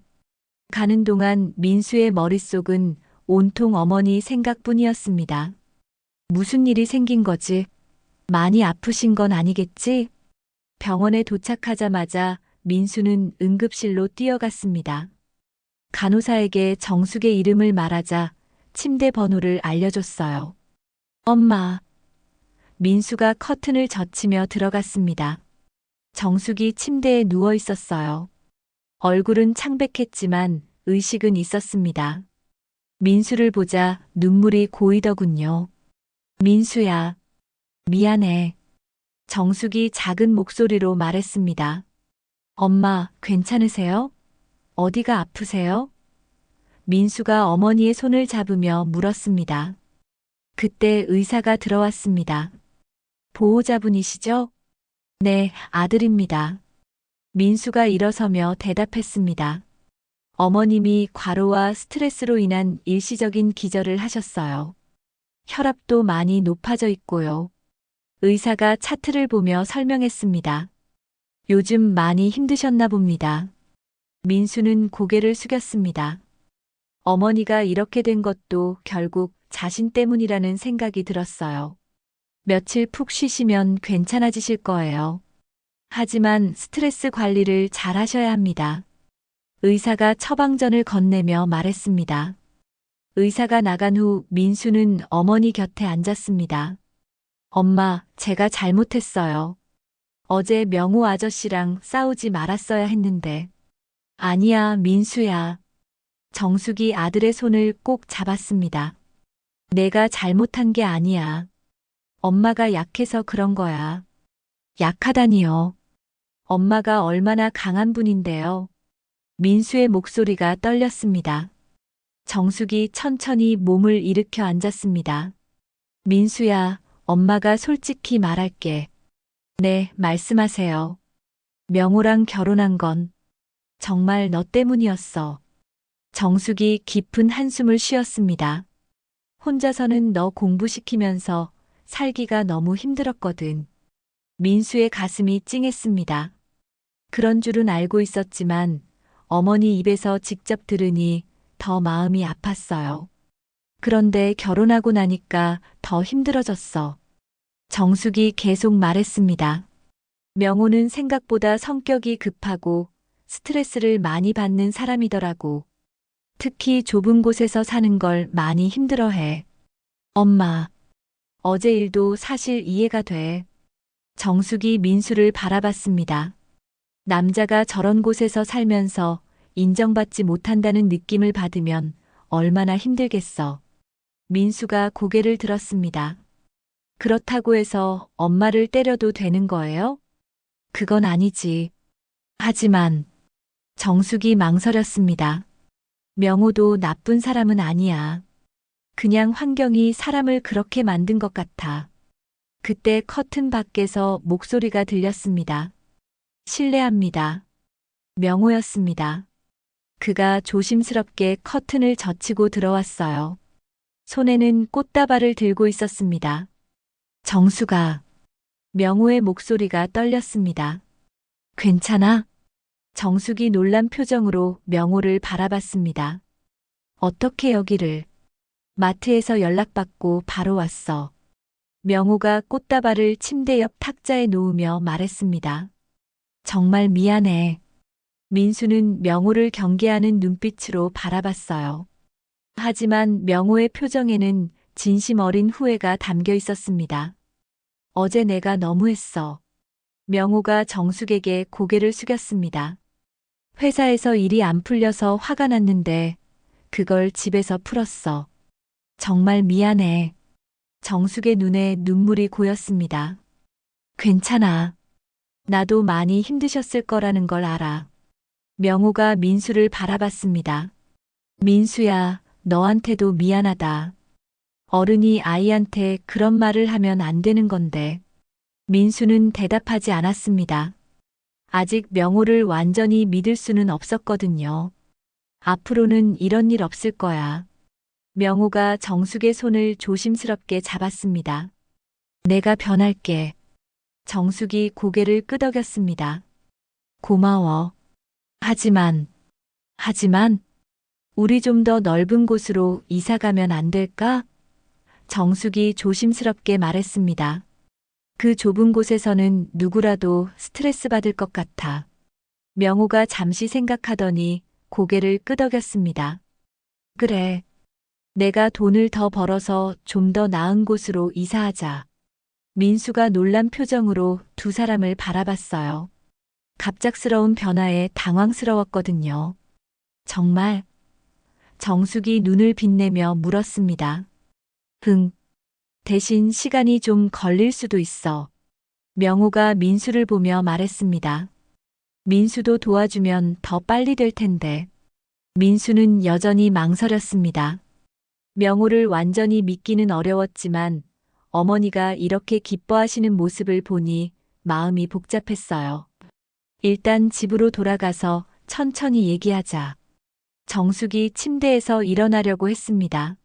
가는 동안 민수의 머릿속은 온통 어머니 생각뿐이었습니다. 무슨 일이 생긴 거지? 많이 아프신 건 아니겠지? 병원에 도착하자마자 민수는 응급실로 뛰어갔습니다. 간호사에게 정숙의 이름을 말하자 침대 번호를 알려줬어요. 엄마. 민수가 커튼을 젖히며 들어갔습니다. 정숙이 침대에 누워 있었어요. 얼굴은 창백했지만 의식은 있었습니다. 민수를 보자 눈물이 고이더군요. 민수야. 미안해. 정숙이 작은 목소리로 말했습니다. 엄마, 괜찮으세요? 어디가 아프세요? 민수가 어머니의 손을 잡으며 물었습니다. 그때 의사가 들어왔습니다. 보호자분이시죠? 네, 아들입니다. 민수가 일어서며 대답했습니다. 어머님이 과로와 스트레스로 인한 일시적인 기절을 하셨어요. 혈압도 많이 높아져 있고요. 의사가 차트를 보며 설명했습니다. 요즘 많이 힘드셨나 봅니다. 민수는 고개를 숙였습니다. 어머니가 이렇게 된 것도 결국 자신 때문이라는 생각이 들었어요. 며칠 푹 쉬시면 괜찮아지실 거예요. 하지만 스트레스 관리를 잘 하셔야 합니다. 의사가 처방전을 건네며 말했습니다. 의사가 나간 후 민수는 어머니 곁에 앉았습니다. 엄마, 제가 잘못했어요. 어제 명호 아저씨랑 싸우지 말았어야 했는데. 아니야, 민수야. 정숙이 아들의 손을 꼭 잡았습니다. 내가 잘못한 게 아니야. 엄마가 약해서 그런 거야. 약하다니요. 엄마가 얼마나 강한 분인데요. 민수의 목소리가 떨렸습니다. 정숙이 천천히 몸을 일으켜 앉았습니다. 민수야, 엄마가 솔직히 말할게. 네, 말씀하세요. 명호랑 결혼한 건 정말 너 때문이었어. 정숙이 깊은 한숨을 쉬었습니다. 혼자서는 너 공부시키면서 살기가 너무 힘들었거든. 민수의 가슴이 찡했습니다. 그런 줄은 알고 있었지만 어머니 입에서 직접 들으니 더 마음이 아팠어요. 그런데 결혼하고 나니까 더 힘들어졌어. 정숙이 계속 말했습니다. 명호는 생각보다 성격이 급하고 스트레스를 많이 받는 사람이더라고. 특히 좁은 곳에서 사는 걸 많이 힘들어해. 엄마, 어제 일도 사실 이해가 돼. 정숙이 민수를 바라봤습니다. 남자가 저런 곳에서 살면서 인정받지 못한다는 느낌을 받으면 얼마나 힘들겠어. 민수가 고개를 들었습니다. 그렇다고 해서 엄마를 때려도 되는 거예요? 그건 아니지. 하지만 정숙이 망설였습니다. 명호도 나쁜 사람은 아니야. 그냥 환경이 사람을 그렇게 만든 것 같아. 그때 커튼 밖에서 목소리가 들렸습니다. 실례합니다. 명호였습니다. 그가 조심스럽게 커튼을 젖히고 들어왔어요. 손에는 꽃다발을 들고 있었습니다. 정수가 명호의 목소리가 떨렸습니다. 괜찮아? 정숙이 놀란 표정으로 명호를 바라봤습니다. 어떻게 여기를? 마트에서 연락받고 바로 왔어. 명호가 꽃다발을 침대 옆 탁자에 놓으며 말했습니다. 정말 미안해. 민수는 명호를 경계하는 눈빛으로 바라봤어요. 하지만 명호의 표정에는 진심 어린 후회가 담겨 있었습니다. 어제 내가 너무했어. 명호가 정숙에게 고개를 숙였습니다. 회사에서 일이 안 풀려서 화가 났는데 그걸 집에서 풀었어. 정말 미안해. 정숙의 눈에 눈물이 고였습니다. 괜찮아. 나도 많이 힘드셨을 거라는 걸 알아. 명호가 민수를 바라봤습니다. 민수야, 너한테도 미안하다. 어른이 아이한테 그런 말을 하면 안 되는 건데. 민수는 대답하지 않았습니다. 아직 명호를 완전히 믿을 수는 없었거든요. 앞으로는 이런 일 없을 거야. 명호가 정숙의 손을 조심스럽게 잡았습니다. 내가 변할게. 정숙이 고개를 끄덕였습니다. 고마워. 하지만, 우리 좀 더 넓은 곳으로 이사 가면 안 될까? 정숙이 조심스럽게 말했습니다. 그 좁은 곳에서는 누구라도 스트레스 받을 것 같아. 명호가 잠시 생각하더니 고개를 끄덕였습니다. 그래. 내가 돈을 더 벌어서 좀 더 나은 곳으로 이사하자. 민수가 놀란 표정으로 두 사람을 바라봤어요. 갑작스러운 변화에 당황스러웠거든요. 정말? 정숙이 눈을 빛내며 물었습니다. 응. 대신 시간이 좀 걸릴 수도 있어. 명호가 민수를 보며 말했습니다. 민수도 도와주면 더 빨리 될 텐데. 민수는 여전히 망설였습니다. 명호를 완전히 믿기는 어려웠지만 어머니가 이렇게 기뻐하시는 모습을 보니 마음이 복잡했어요. 일단 집으로 돌아가서 천천히 얘기하자. 정숙이 침대에서 일어나려고 했습니다.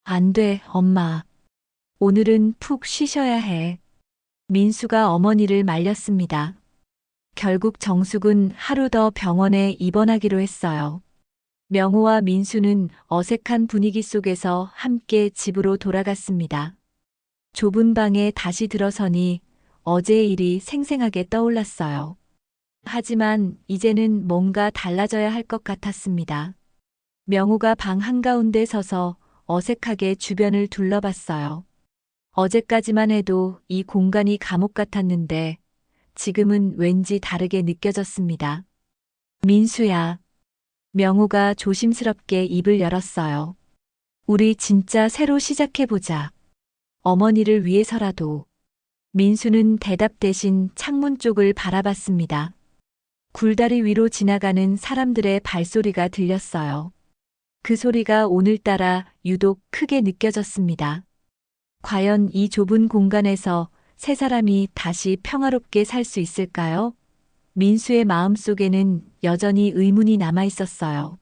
안 돼, 엄마. 오늘은 푹 쉬셔야 해. 민수가 어머니를 말렸습니다. 결국 정숙은 하루 더 병원에 입원하기로 했어요. 명호와 민수는 어색한 분위기 속에서 함께 집으로 돌아갔습니다. 좁은 방에 다시 들어서니 어제의 일이 생생하게 떠올랐어요. 하지만 이제는 뭔가 달라져야 할 것 같았습니다. 명호가 방 한가운데 서서 어색하게 주변을 둘러봤어요. 어제까지만 해도 이 공간이 감옥 같았는데 지금은 왠지 다르게 느껴졌습니다. 민수야. 명호가 조심스럽게 입을 열었어요. 우리 진짜 새로 시작해보자. 어머니를 위해서라도. 민수는 대답 대신 창문 쪽을 바라봤습니다. 굴다리 위로 지나가는 사람들의 발소리가 들렸어요. 그 소리가 오늘따라 유독 크게 느껴졌습니다. 과연 이 좁은 공간에서 세 사람이 다시 평화롭게 살 수 있을까요? 민수의 마음속에는 여전히 의문이 남아 있었어요.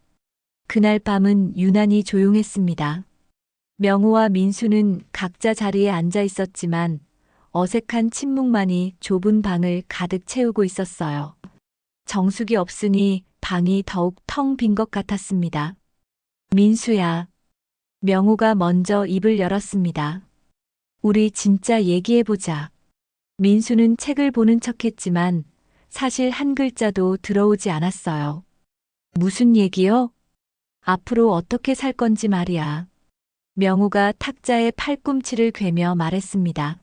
그날 밤은 유난히 조용했습니다. 명호와 민수는 각자 자리에 앉아 있었지만 어색한 침묵만이 좁은 방을 가득 채우고 있었어요. 정숙이 없으니 방이 더욱 텅 빈 것 같았습니다. 민수야. 명호가 먼저 입을 열었습니다. 우리 진짜 얘기해보자. 민수는 책을 보는 척했지만 사실 한 글자도 들어오지 않았어요. 무슨 얘기요? 앞으로 어떻게 살 건지 말이야. 명호가 탁자에 팔꿈치를 괴며 말했습니다.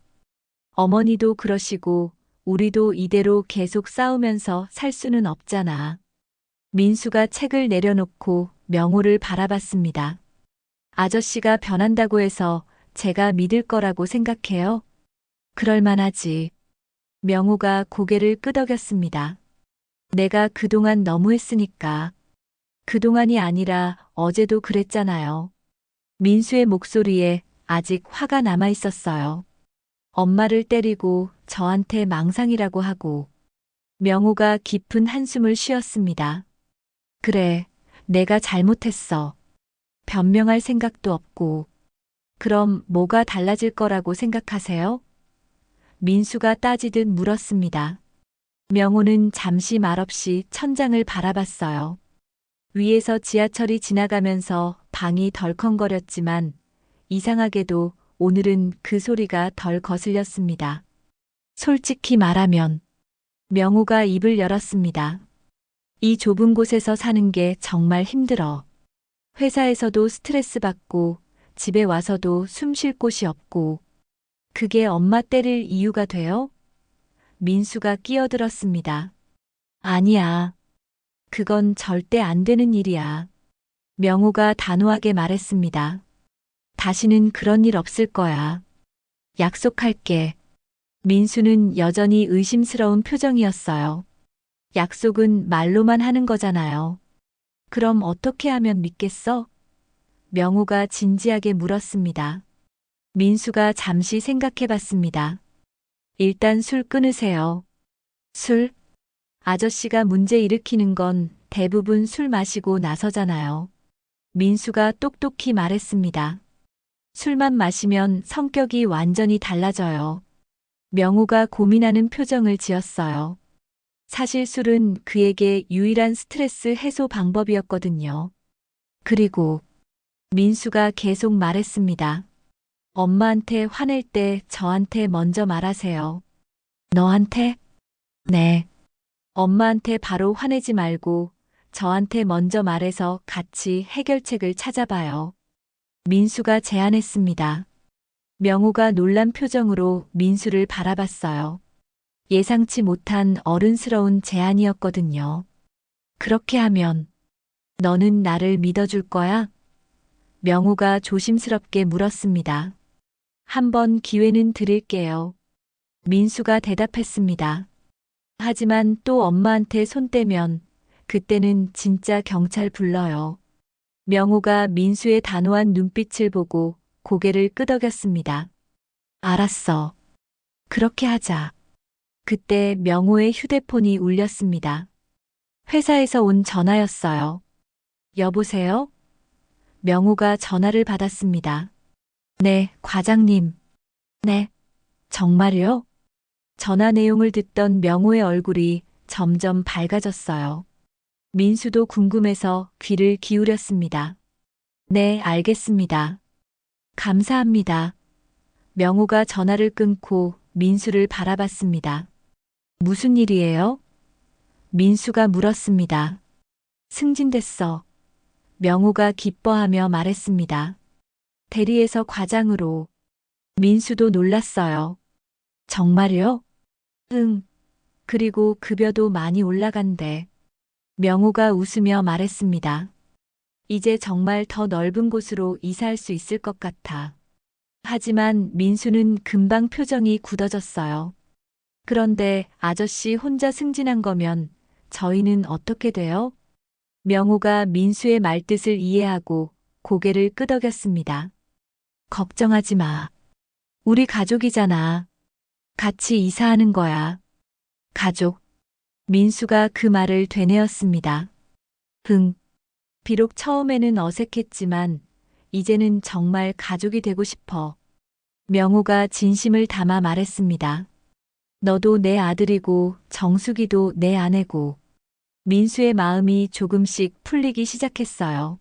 어머니도 그러시고 우리도 이대로 계속 싸우면서 살 수는 없잖아. 민수가 책을 내려놓고 명호를 바라봤습니다. 아저씨가 변한다고 해서 제가 믿을 거라고 생각해요? 그럴 만하지. 명호가 고개를 끄덕였습니다. 내가 그동안 너무했으니까. 그동안이 아니라 어제도 그랬잖아요. 민수의 목소리에 아직 화가 남아 있었어요. 엄마를 때리고 저한테 망상이라고 하고. 명호가 깊은 한숨을 쉬었습니다. 그래, 내가 잘못했어. 변명할 생각도 없고. 그럼 뭐가 달라질 거라고 생각하세요? 민수가 따지듯 물었습니다. 명호는 잠시 말없이 천장을 바라봤어요. 위에서 지하철이 지나가면서 방이 덜컹거렸지만 이상하게도 오늘은 그 소리가 덜 거슬렸습니다. 솔직히 말하면 명호가 입을 열었습니다. 이 좁은 곳에서 사는 게 정말 힘들어. 회사에서도 스트레스 받고 집에 와서도 숨 쉴 곳이 없고 그게 엄마 때릴 이유가 돼요? 민수가 끼어들었습니다. 아니야. 그건 절대 안 되는 일이야. 명호가 단호하게 말했습니다. 다시는 그런 일 없을 거야. 약속할게. 민수는 여전히 의심스러운 표정이었어요. 약속은 말로만 하는 거잖아요. 그럼 어떻게 하면 믿겠어? 명호가 진지하게 물었습니다. 민수가 잠시 생각해 봤습니다. 일단 술 끊으세요. 술? 아저씨가 문제 일으키는 건 대부분 술 마시고 나서잖아요. 민수가 똑똑히 말했습니다. 술만 마시면 성격이 완전히 달라져요. 명호가 고민하는 표정을 지었어요. 사실 술은 그에게 유일한 스트레스 해소 방법이었거든요. 그리고 민수가 계속 말했습니다. 엄마한테 화낼 때 저한테 먼저 말하세요. 너한테? 네. 엄마한테 바로 화내지 말고 저한테 먼저 말해서 같이 해결책을 찾아봐요. 민수가 제안했습니다. 명호가 놀란 표정으로 민수를 바라봤어요. 예상치 못한 어른스러운 제안이었거든요. 그렇게 하면 너는 나를 믿어줄 거야? 명호가 조심스럽게 물었습니다. 한 번 기회는 드릴게요. 민수가 대답했습니다. 하지만 또 엄마한테 손 떼면 그때는 진짜 경찰 불러요. 명호가 민수의 단호한 눈빛을 보고 고개를 끄덕였습니다. 알았어. 그렇게 하자. 그때 명호의 휴대폰이 울렸습니다. 회사에서 온 전화였어요. 여보세요? 명호가 전화를 받았습니다. 네, 과장님. 네, 정말요? 전화 내용을 듣던 명호의 얼굴이 점점 밝아졌어요. 민수도 궁금해서 귀를 기울였습니다. 네, 알겠습니다. 감사합니다. 명호가 전화를 끊고 민수를 바라봤습니다. 무슨 일이에요? 민수가 물었습니다. 승진됐어. 명호가 기뻐하며 말했습니다. 대리에서 과장으로. 민수도 놀랐어요. 정말요? 응. 그리고 급여도 많이 올라간대. 명호가 웃으며 말했습니다. 이제 정말 더 넓은 곳으로 이사할 수 있을 것 같아. 하지만 민수는 금방 표정이 굳어졌어요. 그런데 아저씨 혼자 승진한 거면 저희는 어떻게 돼요? 명호가 민수의 말뜻을 이해하고 고개를 끄덕였습니다. 걱정하지 마. 우리 가족이잖아. 같이 이사하는 거야. 가족. 민수가 그 말을 되뇌었습니다. 비록 처음에는 어색했지만 이제는 정말 가족이 되고 싶어. 명호가 진심을 담아 말했습니다. 너도 내 아들이고 정숙이도 내 아내고. 민수의 마음이 조금씩 풀리기 시작했어요.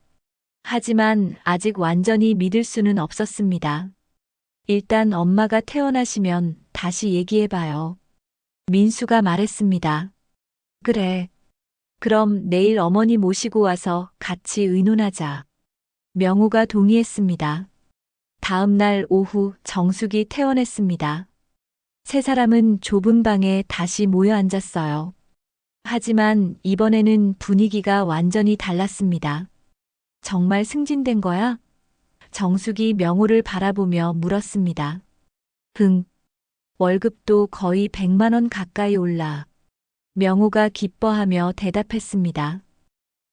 하지만 아직 완전히 믿을 수는 없었습니다. 일단 엄마가 퇴원하시면 다시 얘기해봐요. 민수가 말했습니다. 그래. 그럼 내일 어머니 모시고 와서 같이 의논하자. 명호가 동의했습니다. 다음 날 오후 정숙이 퇴원했습니다. 세 사람은 좁은 방에 다시 모여 앉았어요. 하지만 이번에는 분위기가 완전히 달랐습니다. 정말 승진된 거야? 정숙이 명호를 바라보며 물었습니다. 월급도 거의 100만 원 가까이 올라. 명호가 기뻐하며 대답했습니다.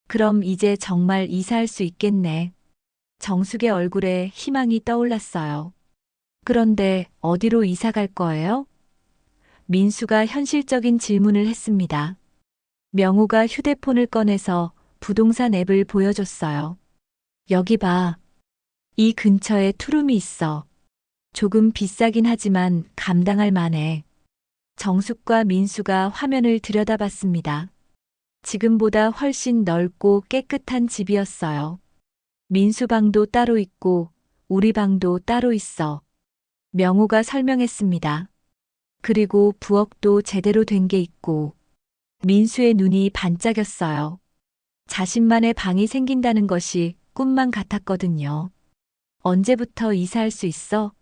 그럼 이제 정말 이사할 수 있겠네. 정숙의 얼굴에 희망이 떠올랐어요. 그런데 어디로 이사 갈 거예요? 민수가 현실적인 질문을 했습니다. 명호가 휴대폰을 꺼내서 부동산 앱을 보여줬어요. 여기 봐. 이 근처에 투룸이 있어. 조금 비싸긴 하지만 감당할 만해. 정숙과 민수가 화면을 들여다봤습니다. 지금보다 훨씬 넓고 깨끗한 집이었어요. 민수 방도 따로 있고 우리 방도 따로 있어. 명호가 설명했습니다. 그리고 부엌도 제대로 된 게 있고. 민수의 눈이 반짝였어요. 자신만의 방이 생긴다는 것이 꿈만 같았거든요. 언제부터 이사할 수 있어?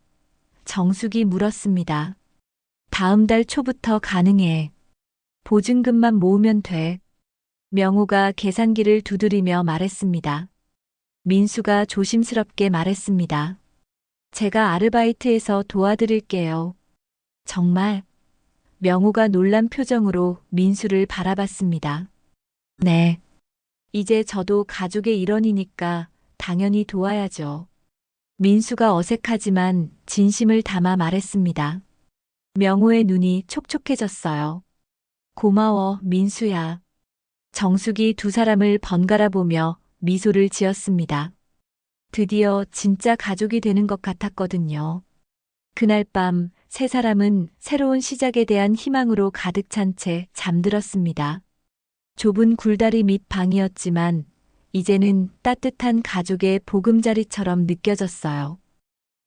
정숙이 물었습니다. 다음 달 초부터 가능해. 보증금만 모으면 돼. 명호가 계산기를 두드리며 말했습니다. 민수가 조심스럽게 말했습니다. 제가 아르바이트해서 도와드릴게요. 정말? 명호가 놀란 표정으로 민수를 바라봤습니다. 네. 이제 저도 가족의 일원이니까 당연히 도와야죠. 민수가 어색하지만 진심을 담아 말했습니다. 명호의 눈이 촉촉해졌어요. 고마워, 민수야. 정숙이 두 사람을 번갈아 보며 미소를 지었습니다. 드디어 진짜 가족이 되는 것 같았거든요. 그날 밤 세 사람은 새로운 시작에 대한 희망으로 가득 찬 채 잠들었습니다. 좁은 굴다리 밑 방이었지만 이제는 따뜻한 가족의 보금자리처럼 느껴졌어요.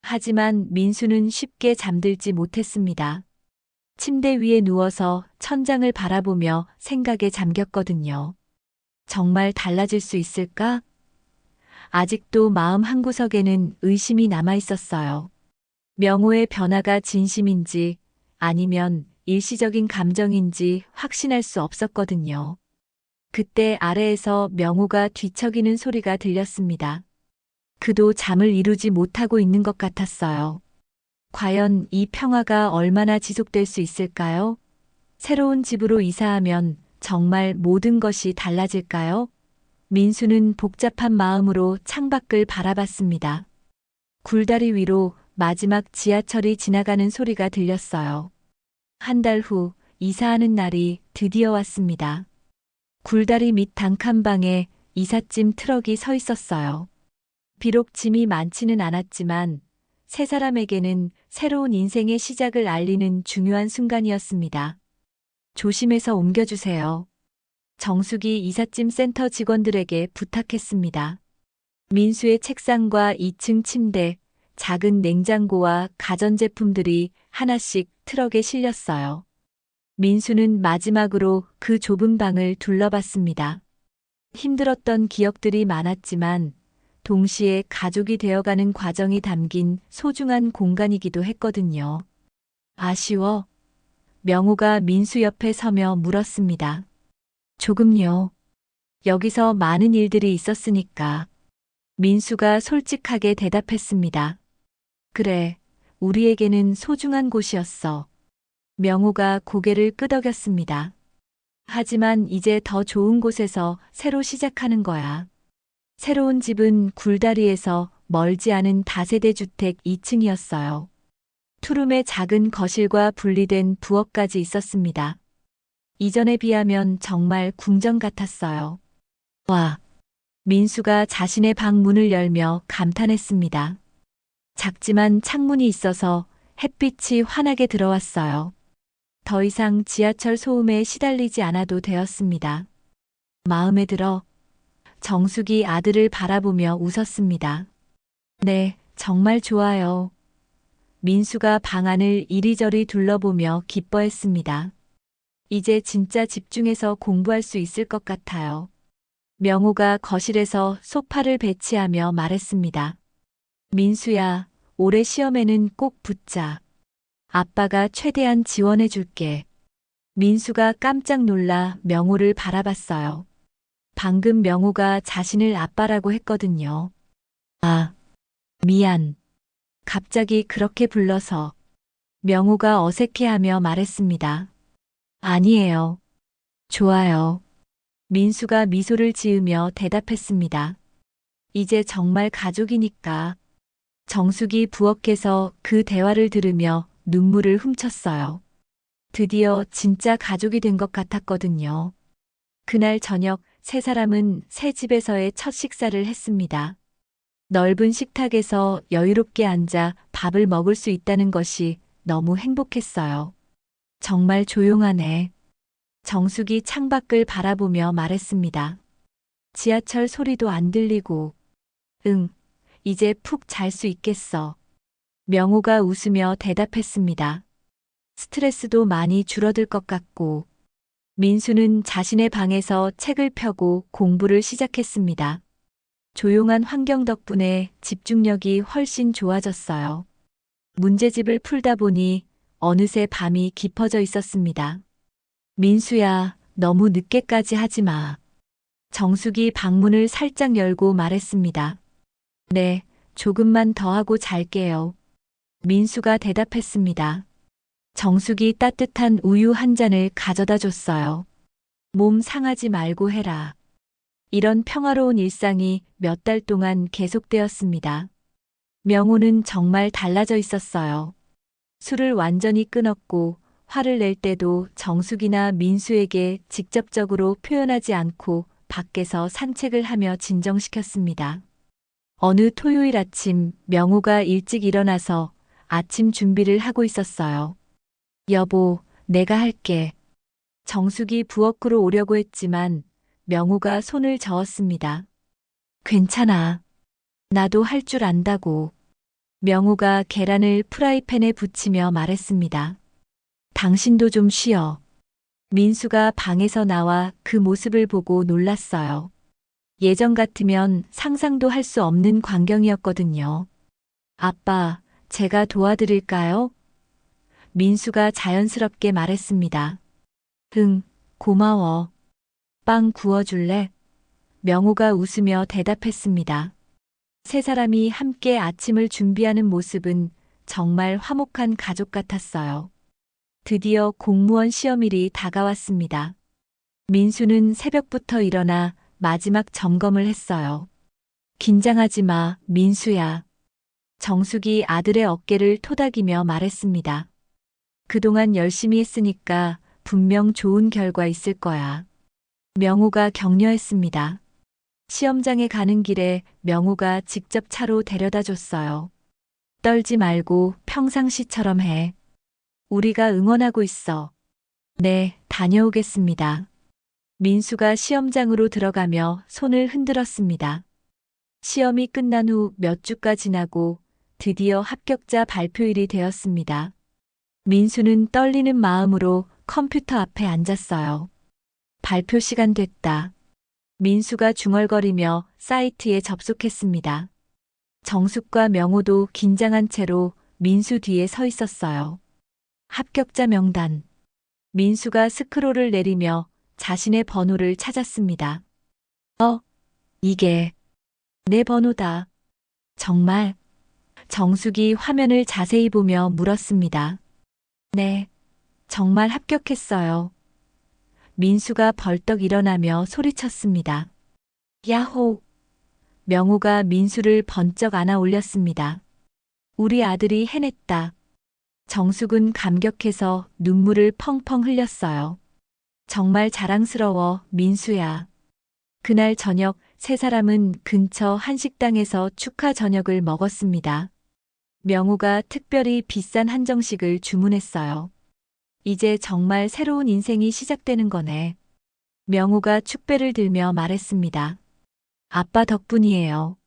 하지만 민수는 쉽게 잠들지 못했습니다. 침대 위에 누워서 천장을 바라보며 생각에 잠겼거든요. 정말 달라질 수 있을까? 아직도 마음 한구석에는 의심이 남아 있었어요. 명호의 변화가 진심인지 아니면 일시적인 감정인지 확신할 수 없었거든요. 그때 아래에서 명호가 뒤척이는 소리가 들렸습니다. 그도 잠을 이루지 못하고 있는 것 같았어요. 과연 이 평화가 얼마나 지속될 수 있을까요? 새로운 집으로 이사하면 정말 모든 것이 달라질까요? 민수는 복잡한 마음으로 창밖을 바라봤습니다. 굴다리 위로 마지막 지하철이 지나가는 소리가 들렸어요. 한 달 후 이사하는 날이 드디어 왔습니다. 굴다리 밑 단칸방에 이삿짐 트럭이 서 있었어요. 비록 짐이 많지는 않았지만 세 사람에게는 새로운 인생의 시작을 알리는 중요한 순간이었습니다. 조심해서 옮겨주세요. 정숙이 이삿짐 센터 직원들에게 부탁했습니다. 민수의 책상과 2층 침대, 작은 냉장고와 가전제품들이 하나씩 트럭에 실렸어요. 민수는 마지막으로 그 좁은 방을 둘러봤습니다. 힘들었던 기억들이 많았지만 동시에 가족이 되어가는 과정이 담긴 소중한 공간이기도 했거든요. 아쉬워? 명호가 민수 옆에 서며 물었습니다. 조금요. 여기서 많은 일들이 있었으니까. 민수가 솔직하게 대답했습니다. 그래, 우리에게는 소중한 곳이었어. 명호가 고개를 끄덕였습니다. 하지만 이제 더 좋은 곳에서 새로 시작하는 거야. 새로운 집은 굴다리에서 멀지 않은 다세대 주택 2층이었어요. 투룸의 작은 거실과 분리된 부엌까지 있었습니다. 이전에 비하면 정말 궁전 같았어요. 와, 민수가 자신의 방 문을 열며 감탄했습니다. 작지만 창문이 있어서 햇빛이 환하게 들어왔어요. 더 이상 지하철 소음에 시달리지 않아도 되었습니다. 마음에 들어. 정숙이 아들을 바라보며 웃었습니다. 네, 정말 좋아요. 민수가 방 안을 이리저리 둘러보며 기뻐했습니다. 이제 진짜 집중해서 공부할 수 있을 것 같아요. 명호가 거실에서 소파를 배치하며 말했습니다. 민수야, 올해 시험에는 꼭 붙자. 아빠가 최대한 지원해 줄게. 민수가 깜짝 놀라 명호를 바라봤어요. 방금 명호가 자신을 아빠라고 했거든요. 아, 미안. 갑자기 그렇게 불러서. 명호가 어색해하며 말했습니다. 아니에요. 좋아요. 민수가 미소를 지으며 대답했습니다. 이제 정말 가족이니까. 정숙이 부엌에서 그 대화를 들으며 눈물을 훔쳤어요. 드디어 진짜 가족이 된 것 같았거든요. 그날 저녁 세 사람은 새 집에서의 첫 식사를 했습니다. 넓은 식탁에서 여유롭게 앉아 밥을 먹을 수 있다는 것이 너무 행복했어요. 정말 조용하네. 정숙이 창밖을 바라보며 말했습니다. 지하철 소리도 안 들리고, 응, 이제 푹 잘 수 있겠어. 명호가 웃으며 대답했습니다. 스트레스도 많이 줄어들 것 같고, 민수는 자신의 방에서 책을 펴고 공부를 시작했습니다. 조용한 환경 덕분에 집중력이 훨씬 좋아졌어요. 문제집을 풀다 보니 어느새 밤이 깊어져 있었습니다. 민수야, 너무 늦게까지 하지 마. 정숙이 방문을 살짝 열고 말했습니다. 네, 조금만 더 하고 잘게요. 민수가 대답했습니다. 정숙이 따뜻한 우유 한 잔을 가져다 줬어요. 몸 상하지 말고 해라. 이런 평화로운 일상이 몇 달 동안 계속되었습니다. 명호는 정말 달라져 있었어요. 술을 완전히 끊었고 화를 낼 때도 정숙이나 민수에게 직접적으로 표현하지 않고 밖에서 산책을 하며 진정시켰습니다. 어느 토요일 아침 명호가 일찍 일어나서 아침 준비를 하고 있었어요. 여보, 내가 할게. 정숙이 부엌으로 오려고 했지만 명호가 손을 저었습니다. 괜찮아. 나도 할 줄 안다고. 명호가 계란을 프라이팬에 붙이며 말했습니다. 당신도 좀 쉬어. 민수가 방에서 나와 그 모습을 보고 놀랐어요. 예전 같으면 상상도 할 수 없는 광경이었거든요. 아빠, 제가 도와드릴까요? 민수가 자연스럽게 말했습니다. 응, 고마워. 빵 구워줄래? 명호가 웃으며 대답했습니다. 세 사람이 함께 아침을 준비하는 모습은 정말 화목한 가족 같았어요. 드디어 공무원 시험일이 다가왔습니다. 민수는 새벽부터 일어나 마지막 점검을 했어요. 긴장하지 마, 민수야. 정숙이 아들의 어깨를 토닥이며 말했습니다. 그동안 열심히 했으니까 분명 좋은 결과 있을 거야. 명호가 격려했습니다. 시험장에 가는 길에 명호가 직접 차로 데려다 줬어요. 떨지 말고 평상시처럼 해. 우리가 응원하고 있어. 네, 다녀오겠습니다. 민수가 시험장으로 들어가며 손을 흔들었습니다. 시험이 끝난 후 몇 주가 지나고 드디어 합격자 발표일이 되었습니다. 민수는 떨리는 마음으로 컴퓨터 앞에 앉았어요. 발표 시간 됐다. 민수가 중얼거리며 사이트에 접속했습니다. 정숙과 명호도 긴장한 채로 민수 뒤에 서 있었어요. 합격자 명단. 민수가 스크롤을 내리며 자신의 번호를 찾았습니다. 이게 내 번호다. 정말? 정숙이 화면을 자세히 보며 물었습니다. 네, 정말 합격했어요. 민수가 벌떡 일어나며 소리쳤습니다. 야호! 명호가 민수를 번쩍 안아 올렸습니다. 우리 아들이 해냈다. 정숙은 감격해서 눈물을 펑펑 흘렸어요. 정말 자랑스러워, 민수야. 그날 저녁 세 사람은 근처 한식당에서 축하 저녁을 먹었습니다. 명호가 특별히 비싼 한정식을 주문했어요. 이제 정말 새로운 인생이 시작되는 거네. 명호가 축배를 들며 말했습니다. 아빠 덕분이에요.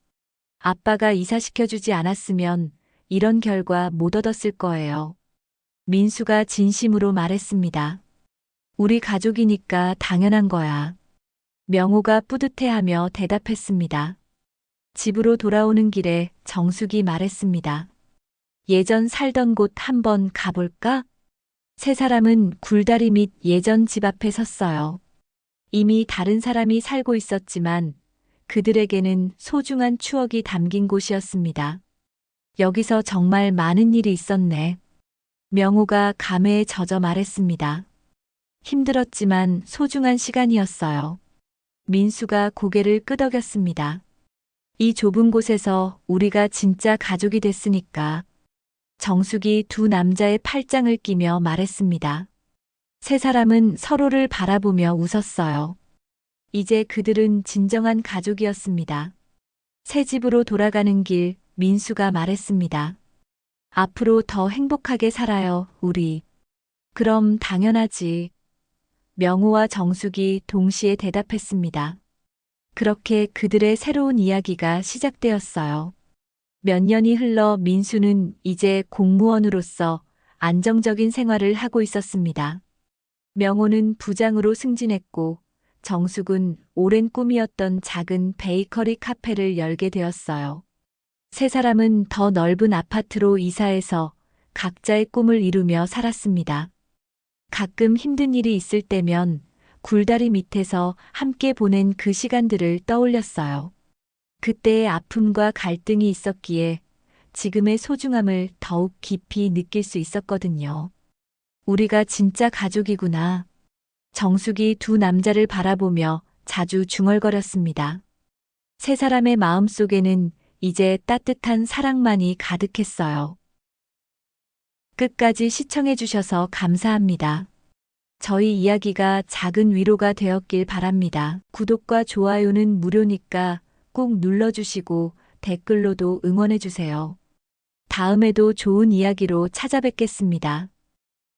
아빠가 이사시켜주지 않았으면 이런 결과 못 얻었을 거예요. 민수가 진심으로 말했습니다. 우리 가족이니까 당연한 거야. 명호가 뿌듯해하며 대답했습니다. 집으로 돌아오는 길에 정숙이 말했습니다. 예전 살던 곳 한번 가볼까? 세 사람은 굴다리 밑 예전 집 앞에 섰어요. 이미 다른 사람이 살고 있었지만 그들에게는 소중한 추억이 담긴 곳이었습니다. 여기서 정말 많은 일이 있었네. 명호가 감회에 젖어 말했습니다. 힘들었지만 소중한 시간이었어요. 민수가 고개를 끄덕였습니다. 이 좁은 곳에서 우리가 진짜 가족이 됐으니까. 정숙이 두 남자의 팔짱을 끼며 말했습니다. 세 사람은 서로를 바라보며 웃었어요. 이제 그들은 진정한 가족이었습니다. 새 집으로 돌아가는 길, 민수가 말했습니다. 앞으로 더 행복하게 살아요, 우리. 그럼 당연하지. 명호와 정숙이 동시에 대답했습니다. 그렇게 그들의 새로운 이야기가 시작되었어요. 몇 년이 흘러 민수는 이제 공무원으로서 안정적인 생활을 하고 있었습니다. 명호는 부장으로 승진했고 정숙은 오랜 꿈이었던 작은 베이커리 카페를 열게 되었어요. 세 사람은 더 넓은 아파트로 이사해서 각자의 꿈을 이루며 살았습니다. 가끔 힘든 일이 있을 때면 굴다리 밑에서 함께 보낸 그 시간들을 떠올렸어요. 그때의 아픔과 갈등이 있었기에 지금의 소중함을 더욱 깊이 느낄 수 있었거든요. 우리가 진짜 가족이구나. 정숙이 두 남자를 바라보며 자주 중얼거렸습니다. 세 사람의 마음속에는 이제 따뜻한 사랑만이 가득했어요. 끝까지 시청해주셔서 감사합니다. 저희 이야기가 작은 위로가 되었길 바랍니다. 구독과 좋아요는 무료니까 꼭 눌러주시고 댓글로도 응원해주세요. 다음에도 좋은 이야기로 찾아뵙겠습니다.